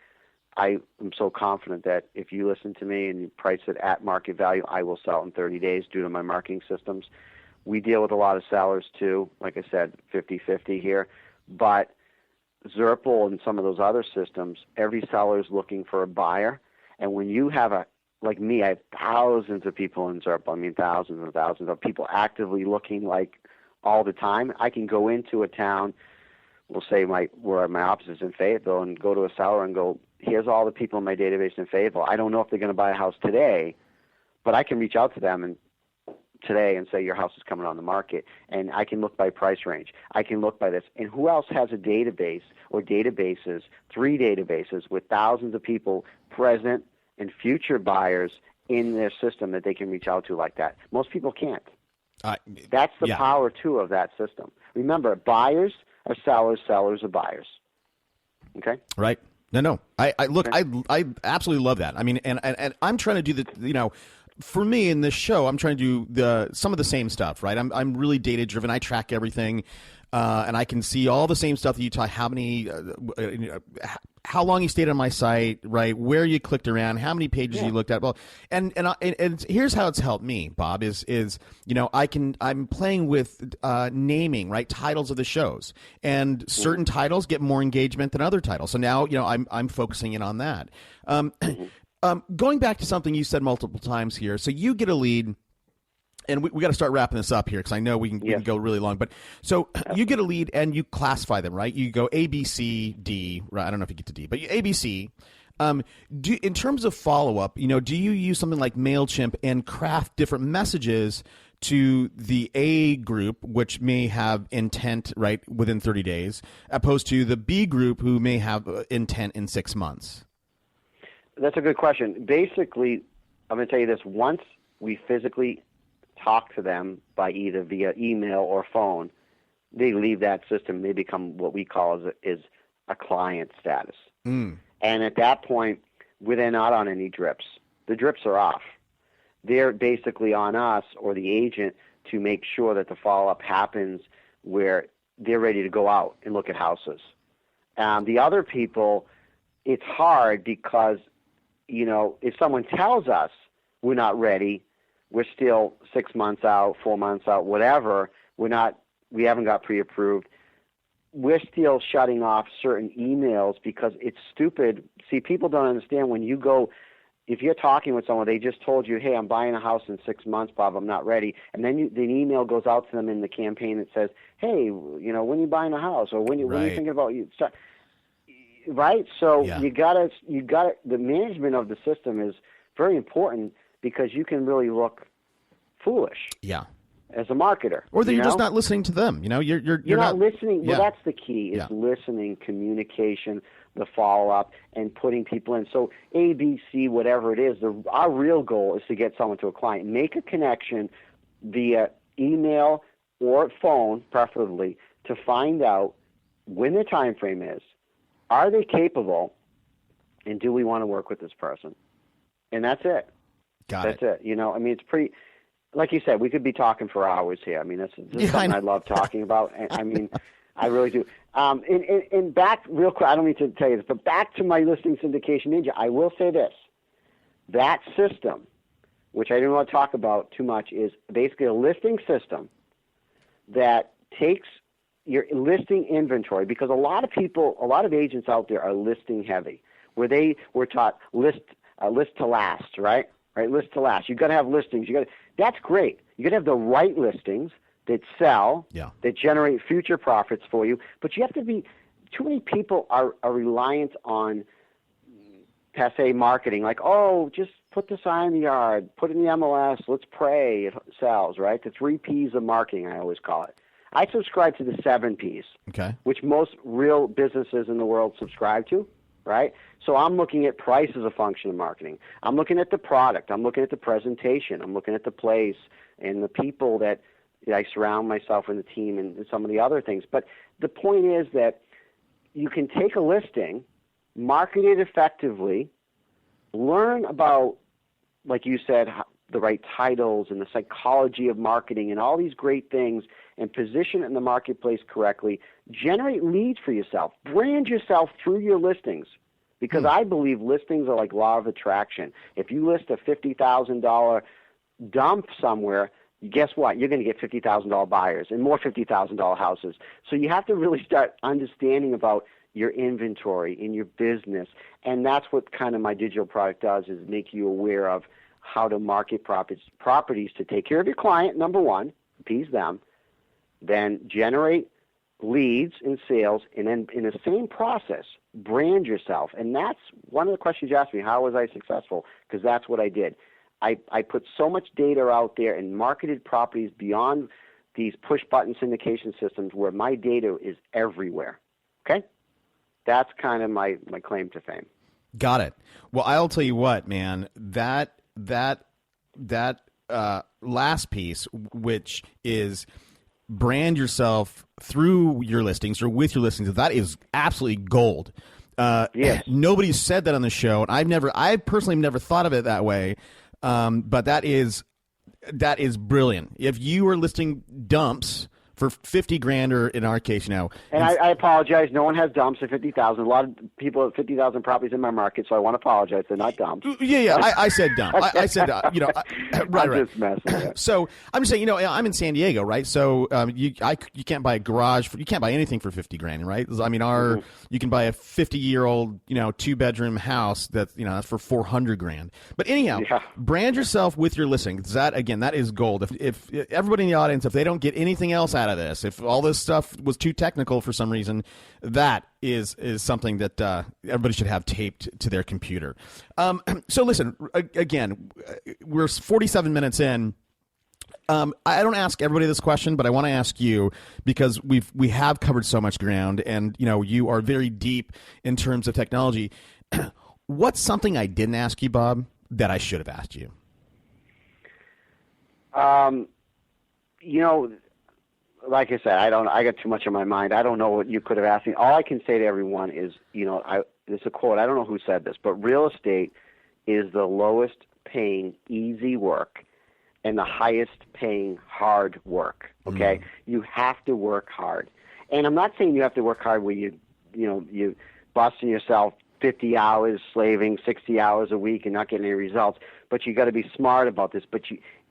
am so confident that if you listen to me and you price it at market value, I will sell in 30 days due to my marketing systems. We deal with a lot of sellers too, like I said, 50-50 here. But Zerpal and some of those other systems, every seller is looking for a buyer. And when you have like me, I have thousands of people in Zerpal. Thousands and thousands of people actively looking like all the time. I can go into a town, we'll say where my office is in Fayetteville, and go to a seller and go, here's all the people in my database in Fayetteville. I don't know if they're going to buy a house today, but I can reach out to them and today and say your house is coming on the market, and I can look by price range. I can look by this. And who else has a database or databases, 3 databases with thousands of people, present and future buyers in their system that they can reach out to like that? Most people can't. That's the power, too, of that system. Remember, buyers are sellers, sellers are buyers. Okay? Right. No. I look, okay. I absolutely love that. I mean, and I'm trying to do for me in this show, I'm trying to do some of the same stuff, right? I'm really data driven. I track everything, and I can see all the same stuff that you talk. How long you stayed on my site, right? Where you clicked around, how many pages you looked at. Well, and here's how it's helped me, Bob. Is I'm playing with naming, right, titles of the shows, and certain titles get more engagement than other titles. So now I'm focusing in on that. Going back to something you said multiple times here, so you get a lead, and we got to start wrapping this up here because I know we can go really long. But so you get a lead and you classify them, right? You go A, B, C, D. Right? I don't know if you get to D, but A, B, C. In terms of follow up, do you use something like MailChimp and craft different messages to the A group, which may have intent right within 30 days, opposed to the B group who may have intent in 6 months? That's a good question. Basically, I'm going to tell you this. Once we physically talk to them by either via email or phone, they leave that system. They become what we call is a client status. And at that point, they're not on any drips. The drips are off. They're basically on us or the agent to make sure that the follow-up happens where they're ready to go out and look at houses. The other people, it's hard because if someone tells us we're not ready, we're still 6 months out, 4 months out, whatever, we haven't got pre-approved, we're still shutting off certain emails because it's stupid. See, people don't understand when you go, if you're talking with someone, they just told you, hey, I'm buying a house in 6 months, Bob, I'm not ready. And then the email goes out to them in the campaign that says, hey, when are you buying a house? Or when are you thinking about you? Right? So you gotta the management of the system is very important because you can really look foolish. Yeah. As a marketer. Or that you're just not listening to them. You're not listening. Well, that's the key is listening, communication, the follow-up, and putting people in. So A, B, C, whatever it is, our real goal is to get someone to a client. Make a connection via email or phone, preferably, to find out when the time frame is. Are they capable, and do we want to work with this person? And that's it. That's it. It's pretty, like you said, we could be talking for hours here. I mean, this is something I love talking about. I mean, I really do. And back real quick, I don't need to tell you this, but back to my listing syndication ninja, I will say this. That system, which I didn't want to talk about too much, is basically a listing system that takes your listing inventory, because a lot of agents out there are listing heavy, where they were taught list to last, right? Right, list to last. You've got to have listings. That's great. You got to have the right listings that sell, that generate future profits for you. But you have to be. Too many people are reliant on passe marketing, like, oh, just put the sign in the yard, put it in the MLS, let's pray it sells. Right, the 3 P's of marketing, I always call it. I subscribe to the 7 P's, which most real businesses in the world subscribe to, right? So I'm looking at price as a function of marketing. I'm looking at the product. I'm looking at the presentation. I'm looking at the place and the people that I surround myself with, the team, and some of the other things. But the point is that you can take a listing, market it effectively, learn about, like you said, the right titles and the psychology of marketing and all these great things, and position it in the marketplace correctly, generate leads for yourself, brand yourself through your listings, because I believe listings are like law of attraction. If you list a $50,000 dump somewhere, guess what? You're going to get $50,000 buyers and more $50,000 houses. So you have to really start understanding about your inventory in your business, and that's what kind of my digital product does, is make you aware of how to market properties to take care of your client, number one, appease them, then generate leads and sales, and then in the same process, brand yourself. And that's one of the questions you asked me, how was I successful? Because that's what I did. I put so much data out there and marketed properties beyond these push-button syndication systems where my data is everywhere. Okay? That's kind of my claim to fame. Got it. Well, I'll tell you what, man, that last piece, which is brand yourself through your listings or with your listings, that is absolutely gold. Yes. Nobody's said that on the show, and I personally never thought of it that way. But that is brilliant. If you are listing dumps for $50,000, or in our case, and I apologize. No one has dumps at 50,000. A lot of people have 50,000 properties in my market, so I want to apologize. They're not dumps. Yeah. I said dump. I said right. I'm just messing. So I'm just saying, I'm in San Diego, right? So you can't buy a garage. You can't buy anything for $50,000, right? I mean, you can buy a 50-year-old, 2-bedroom house that's for $400,000. But anyhow, brand yourself with your listings. That is gold. If everybody in the audience, if they don't get anything else out of this, if all this stuff was too technical for some reason, that is something that everybody should have taped to their computer. So listen, again, we're 47 minutes in. I don't ask everybody this question, but I want to ask you because we have covered so much ground, and you are very deep in terms of technology. What's something I didn't ask you, Bob, that I should have asked you? Like I said, I got too much on my mind. I don't know what you could have asked me. All I can say to everyone is, there's a quote. I don't know who said this, but real estate is the lowest paying easy work and the highest paying hard work. Okay, You have to work hard, and I'm not saying you have to work hard where you busting yourself 50 hours, slaving 60 hours a week and not getting any results. But you got to be smart about this.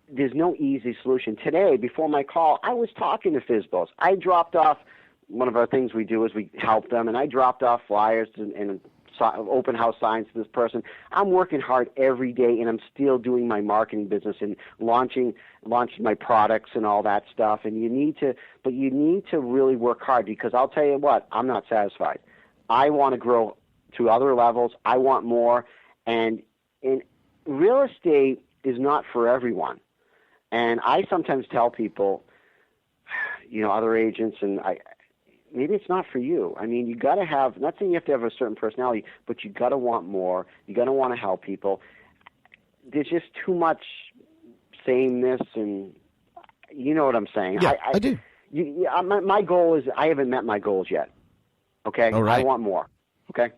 There's no easy solution. Today, before my call, I was talking to FSBOs. I dropped off, one of our things we do is we help them, and I dropped off flyers and open house signs to this person. I'm working hard every day, and I'm still doing my marketing business and launching my products and all that stuff. And you need to really work hard, because I'll tell you what, I'm not satisfied. I want to grow to other levels. I want more. And real estate is not for everyone. And I sometimes tell people, other agents, and maybe it's not for you. I mean, you got to have, not saying you have to have a certain personality, but you got to want more. You got to want to help people. There's just too much sameness, and you know what I'm saying. Yeah, I do. My goal is, I haven't met my goals yet. Okay? All right. I want more. Okay?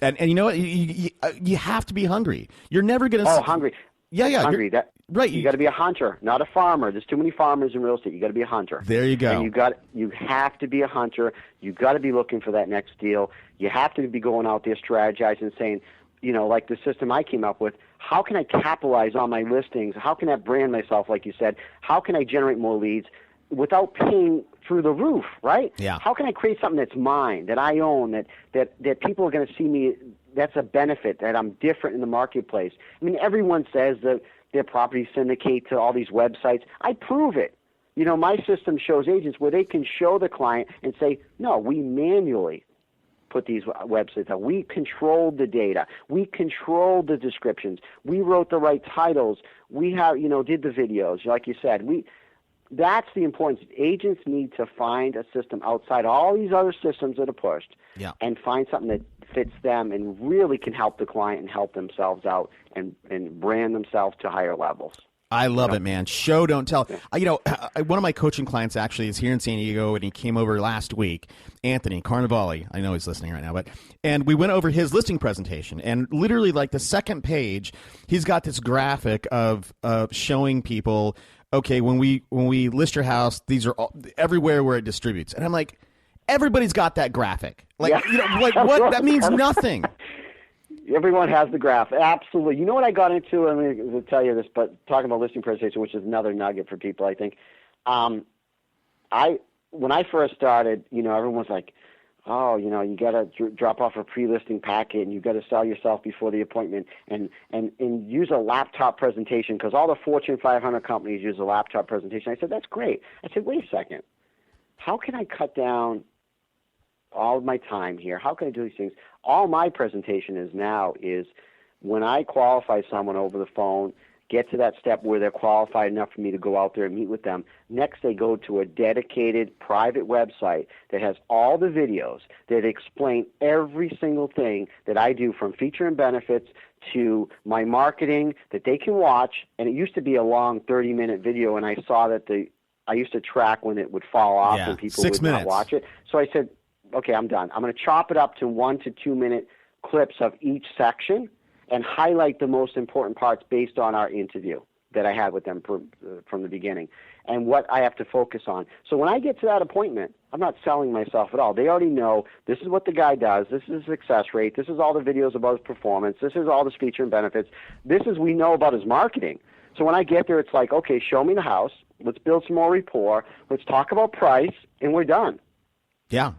And you know what? You have to be hungry. You're never going to... Oh, hungry. Yeah. Hungry. Right. You got to be a hunter, not a farmer. There's too many farmers in real estate. You got to be a hunter. There you go. And you have to be a hunter. You got to be looking for that next deal. You have to be going out there strategizing and saying, like the system I came up with, how can I capitalize on my listings? How can I brand myself, like you said? How can I generate more leads without paying through the roof, right? Yeah. How can I create something that's mine, that I own, that people are going to see me, that's a benefit, that I'm different in the marketplace? I mean, everyone says that their properties syndicate to all these websites. I prove it. My system shows agents where they can show the client and say, no, we manually put these websites out. We controlled the data. We controlled the descriptions. We wrote the right titles. We have, did the videos, like you said. That's the importance. Agents need to find a system outside all these other systems that are pushed, and find something that fits them and really can help the client and help themselves out and brand themselves to higher levels. I love it, man. Show, don't tell. One of my coaching clients actually is here in San Diego, and he came over last week. Anthony Carnivale, I know he's listening right now, and we went over his listing presentation, and literally like the second page, he's got this graphic of showing people, okay, when we list your house, these are all, everywhere where it distributes, and I'm like, everybody's got that graphic. Like, like what? That means nothing. Everyone has the graph. Absolutely. You know what I got into? I'm going to tell you this, but talking about listing presentation, which is another nugget for people, I think. When I first started, everyone was like, oh, you got to drop off a pre-listing packet, and you got to sell yourself before the appointment, and use a laptop presentation, because all the Fortune 500 companies use a laptop presentation. I said, that's great. I said, wait a second. How can I cut down all of my time here? How can I do these things? All my presentation is now is when I qualify someone over the phone, get to that step where they're qualified enough for me to go out there and meet with them. Next, they go to a dedicated private website that has all the videos that explain every single thing that I do, from feature and benefits to my marketing, that they can watch. And it used to be a long 30-minute video, and I saw that I used to track when it would fall off and people 6 would minutes. not watch it. So I said, okay, I'm done. I'm going to chop it up to 1 to 2 minute clips of each section and highlight the most important parts based on our interview that I had with them from the beginning and what I have to focus on. So when I get to that appointment, I'm not selling myself at all. They already know this is what the guy does. This is his success rate. This is all the videos about his performance. This is all the feature and benefits. This is we know about his marketing. So when I get there, it's like, okay, show me the house. Let's build some more rapport. Let's talk about price, and we're done. Yeah.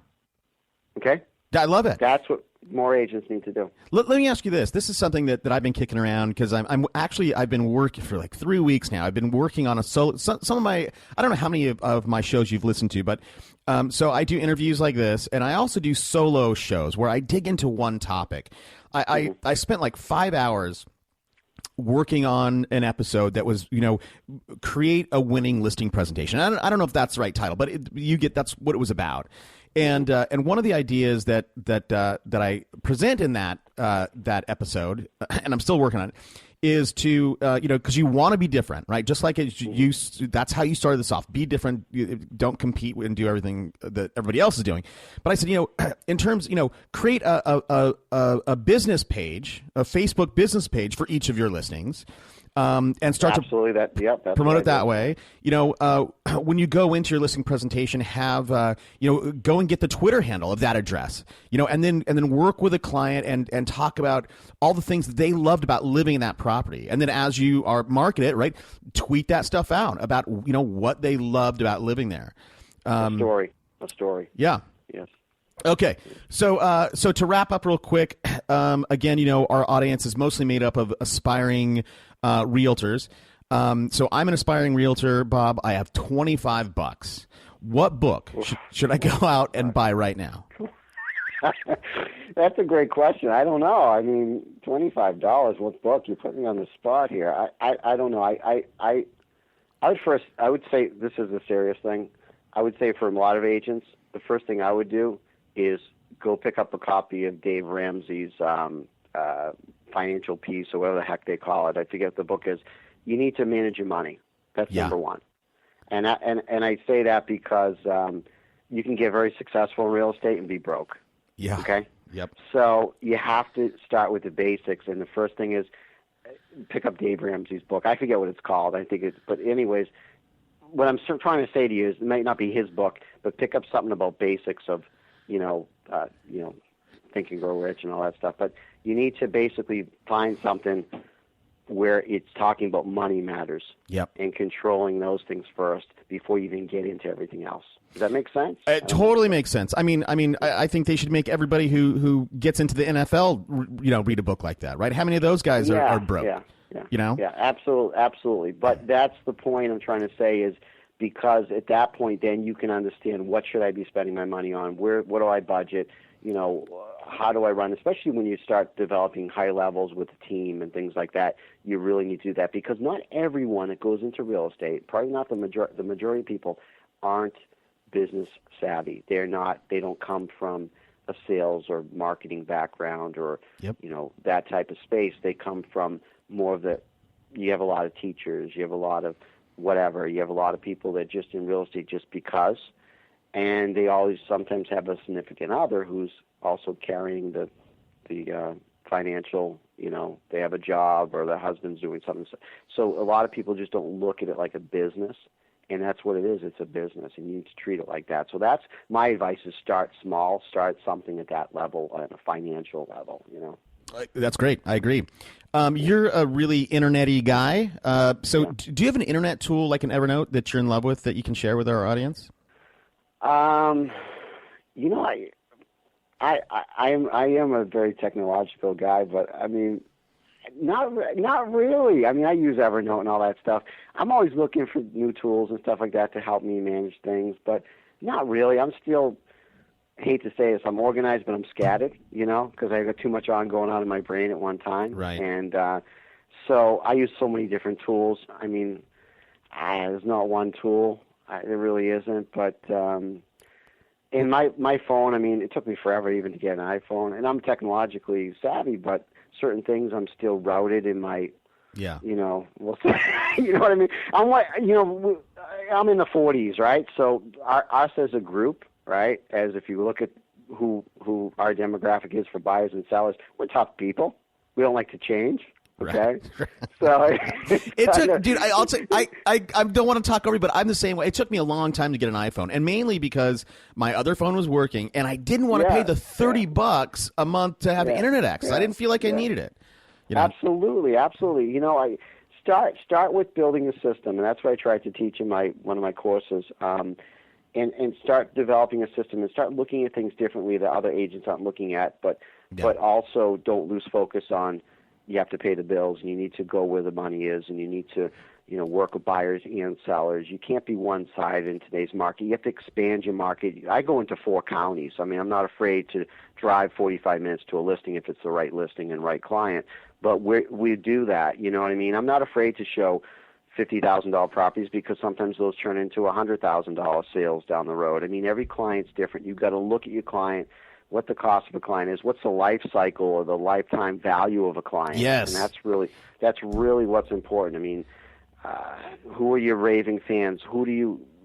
Okay? I love it. That's what more agents need to do. Let me ask you this. This is something that I've been kicking around because I've been working for like 3 weeks now. I've been working on some of my, I don't know how many of my shows you've listened to, but so I do interviews like this, and I also do solo shows where I dig into one topic. I spent like 5 hours working on an episode that was, create a winning listing presentation. I don't know if that's the right title, but that's what it was about. And one of the ideas that I present in that episode, and I'm still working on it, is to because you want to be different, right? Just like that's how you started this off. Be different. Don't compete and do everything that everybody else is doing. But I said, in terms, create a business page, a Facebook business page for each of your listings. And start Absolutely. to promote it that way. When you go into your listing presentation, have go and get the Twitter handle of that address. And then work with a client and talk about all the things that they loved about living in that property. And then as you are market it, right, tweet that stuff out about what they loved about living there. A story. Yeah. Yes. Okay, so to wrap up real quick, again, our audience is mostly made up of aspiring realtors. So I'm an aspiring realtor, Bob. I have $25. What book should I go out and buy right now? That's a great question. I don't know. I mean, $25. What book? You put me on the spot here. I don't know. I would say this is a serious thing. I would say for a lot of agents, the first thing I would do is go pick up a copy of Dave Ramsey's financial piece, or whatever the heck they call it. I forget what the book is. You need to manage your money. That's number one. And I say that because you can get very successful in real estate and be broke. Yeah. Okay? Yep. So you have to start with the basics, and the first thing is pick up Dave Ramsey's book. I forget what it's called. But anyways, what I'm trying to say to you is it might not be his book, but pick up something about basics of, Think and Grow Rich and all that stuff. But you need to basically find something where it's talking about money matters. Yep. And controlling those things first before you even get into everything else. Does that make sense? It totally makes sense. I mean, I think they should make everybody who gets into the NFL, read a book like that, right? How many of those guys are broke? Yeah. Yeah, absolutely. But that's the point I'm trying to say is because at that point, then you can understand what should I be spending my money on? What do I budget? How do I run? Especially when you start developing high levels with a team and things like that, you really need to do that because not everyone that goes into real estate, probably not the majority of people, aren't business savvy. They don't come from a sales or marketing background or that type of space. They come from more of you have a lot of teachers, you have a lot of whatever, you have a lot of people that just in real estate just because, and they always sometimes have a significant other who's also carrying the financial, they have a job or their husband's doing something. So a lot of people just don't look at it like a business, and that's what it is. It's a business, and you need to treat it like that. So that's my advice is start small, start something at that level, at a financial level, That's great. I agree. You're a really internet-y guy. Do you have an internet tool like an Evernote that you're in love with that you can share with our audience? I am a very technological guy, but I mean, not really. I mean, I use Evernote and all that stuff. I'm always looking for new tools and stuff like that to help me manage things, but not really. I'm still, hate to say this, I'm organized, but I'm scattered, because I got too much going on in my brain at one time. Right. And So I use so many different tools. I mean, there's not one tool. There really isn't. But in my phone, I mean, it took me forever even to get an iPhone. And I'm technologically savvy, but certain things I'm still routed in my, you know, you know what I mean? I'm like, you know, I'm in the 40s, right? So us as a group, right, as if you look at who our demographic is for buyers and sellers, we're tough people. We don't like to change. Okay, right. So it took, dude. I'll say I don't want to talk over you, but I'm the same way. It took me a long time to get an iPhone, and mainly because my other phone was working, and I didn't want to pay the $30 a month to have internet access. I didn't feel like I needed it. You know? Absolutely. You know, I start with building a system, and that's what I tried to teach in one of my courses. And start developing a system and start looking at things differently that other agents aren't looking at, but also don't lose focus on. You have to pay the bills, and you need to go where the money is, and you need to, you know, work with buyers and sellers. You can't be one-sided in today's market. You have to expand your market. I go into 4 counties. I mean, I'm not afraid to drive 45 minutes to a listing if it's the right listing and right client, but we do that. You know what I mean? I'm not afraid to show $50,000 properties because sometimes those turn into $100,000 sales down the road. I mean, every client's different. You've got to look at your client, what the cost of a client is, what's the life cycle or the lifetime value of a client. Yes. And that's really what's important. I mean, who are your raving fans?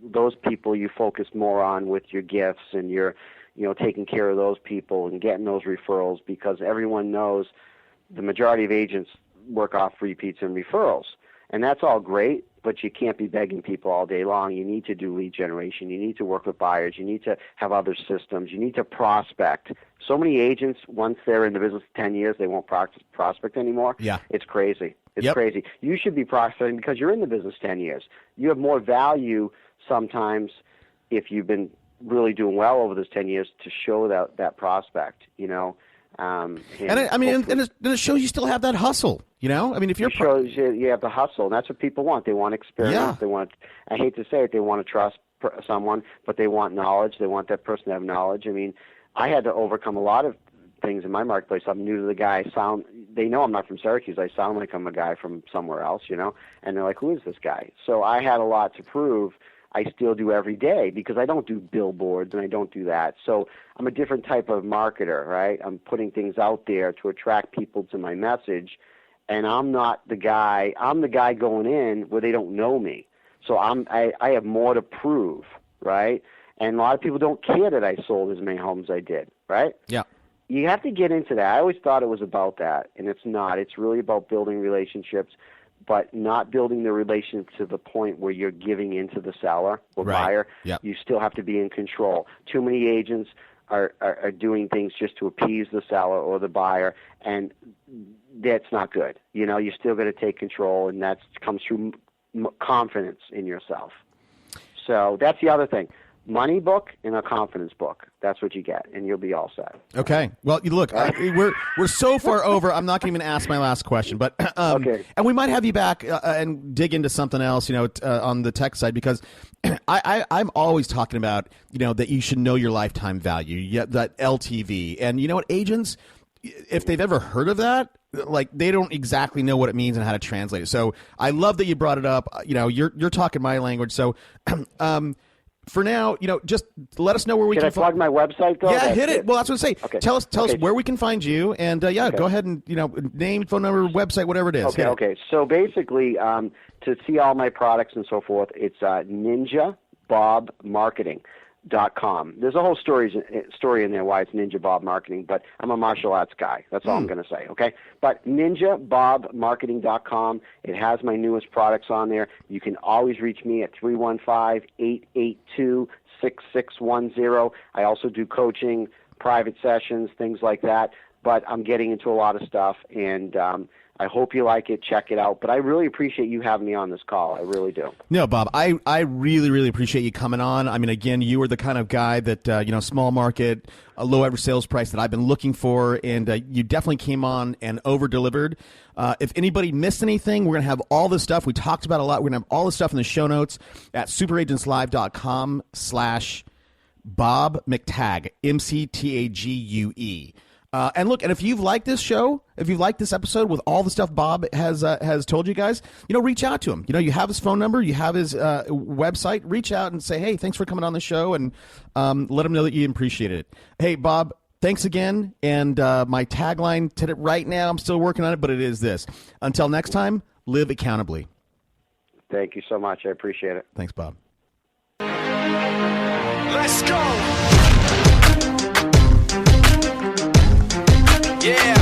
Those people you focus more on with your gifts and your, you know, taking care of those people and getting those referrals, because everyone knows the majority of agents work off repeats and referrals. And that's all great, but you can't be begging people all day long. You need to do lead generation. You need to work with buyers. You need to have other systems. You need to prospect. So many agents, once they're in the business 10 years, they won't prospect anymore. Yeah. It's crazy. It's crazy. You should be prospecting because you're in the business 10 years. You have more value sometimes if you've been really doing well over those 10 years to show that prospect, you know. And it shows you still have that hustle, you know. I mean, if you're shows you have the hustle, and that's what people want. They want experience. They want. I hate to say it, they want to trust someone, but they want knowledge. They want that person to have knowledge. I mean, I had to overcome a lot of things in my marketplace. I'm new to the guy. They know I'm not from Syracuse. I sound like I'm a guy from somewhere else, you know. And they're like, "Who is this guy?" So I had a lot to prove. I still do every day because I don't do billboards and I don't do that. So I'm a different type of marketer, right? I'm putting things out there to attract people to my message, and I'm not the guy. I'm the guy going in where they don't know me. So I have more to prove, right? And a lot of people don't care that I sold as many homes as I did, right? Yeah. You have to get into that. I always thought it was about that, and it's not. It's really about building relationships, but not building the relationship to the point where you're giving into the seller or buyer. Yep. You still have to be in control. Too many agents are doing things just to appease the seller or the buyer, and that's not good. You know, you still got to take control, and that comes through confidence in yourself. So that's the other thing. Money book and a confidence book. That's what you get, and you'll be all set. Okay. Well, look, we're so far over. I'm not going to even ask my last question, but okay. And we might have you back and dig into something else, you know, on the tech side, because I'm always talking about, you know, that you should know your lifetime value, that LTV, and you know what, agents, if they've ever heard of that, like, they don't exactly know what it means and how to translate it. So I love that you brought it up. You know, you're talking my language, so. For now, you know, just let us know where we can plug my website, though? Yeah, hit it. Well, that's what I say. Okay. Tell us where we can find you, and go ahead and, you know, name, phone number, website, whatever it is. Okay. So basically, to see all my products and so forth, it's NinjaBobMarketing.com. There's a whole story in there why it's Ninja Bob Marketing, but I'm a martial arts guy. That's all I'm going to say, okay? But NinjaBobMarketing.com, it has my newest products on there. You can always reach me at 315-882-6610. I also do coaching, private sessions, things like that, but I'm getting into a lot of stuff, and I hope you like it. Check it out. But I really appreciate you having me on this call. I really do. No, Bob, I really, really appreciate you coming on. I mean, again, you are the kind of guy that, you know, small market, a low average sales price that I've been looking for, and you definitely came on and over-delivered. If anybody missed anything, we're going to have all this stuff. We talked about a lot. We're going to have all this stuff in the show notes at superagentslive.com/Bob McTague, McTague. And look, and if you've liked this show, if you've liked this episode with all the stuff Bob has told you guys, reach out to him. You have his phone number, you have his website. Reach out and say, hey, thanks for coming on the show, and let him know that you appreciated it. Hey, Bob, thanks again. And my tagline to it right now, I'm still working on it, but it is this: until next time, live accountably. Thank you so much. I appreciate it. Thanks, Bob. Let's go. Yeah.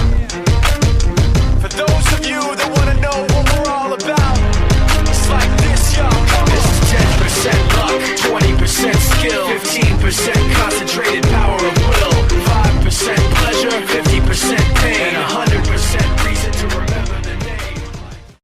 For those of you that want to know what we're all about, it's like this, y'all. This is 10% luck, 20% skill, 15% concentrated power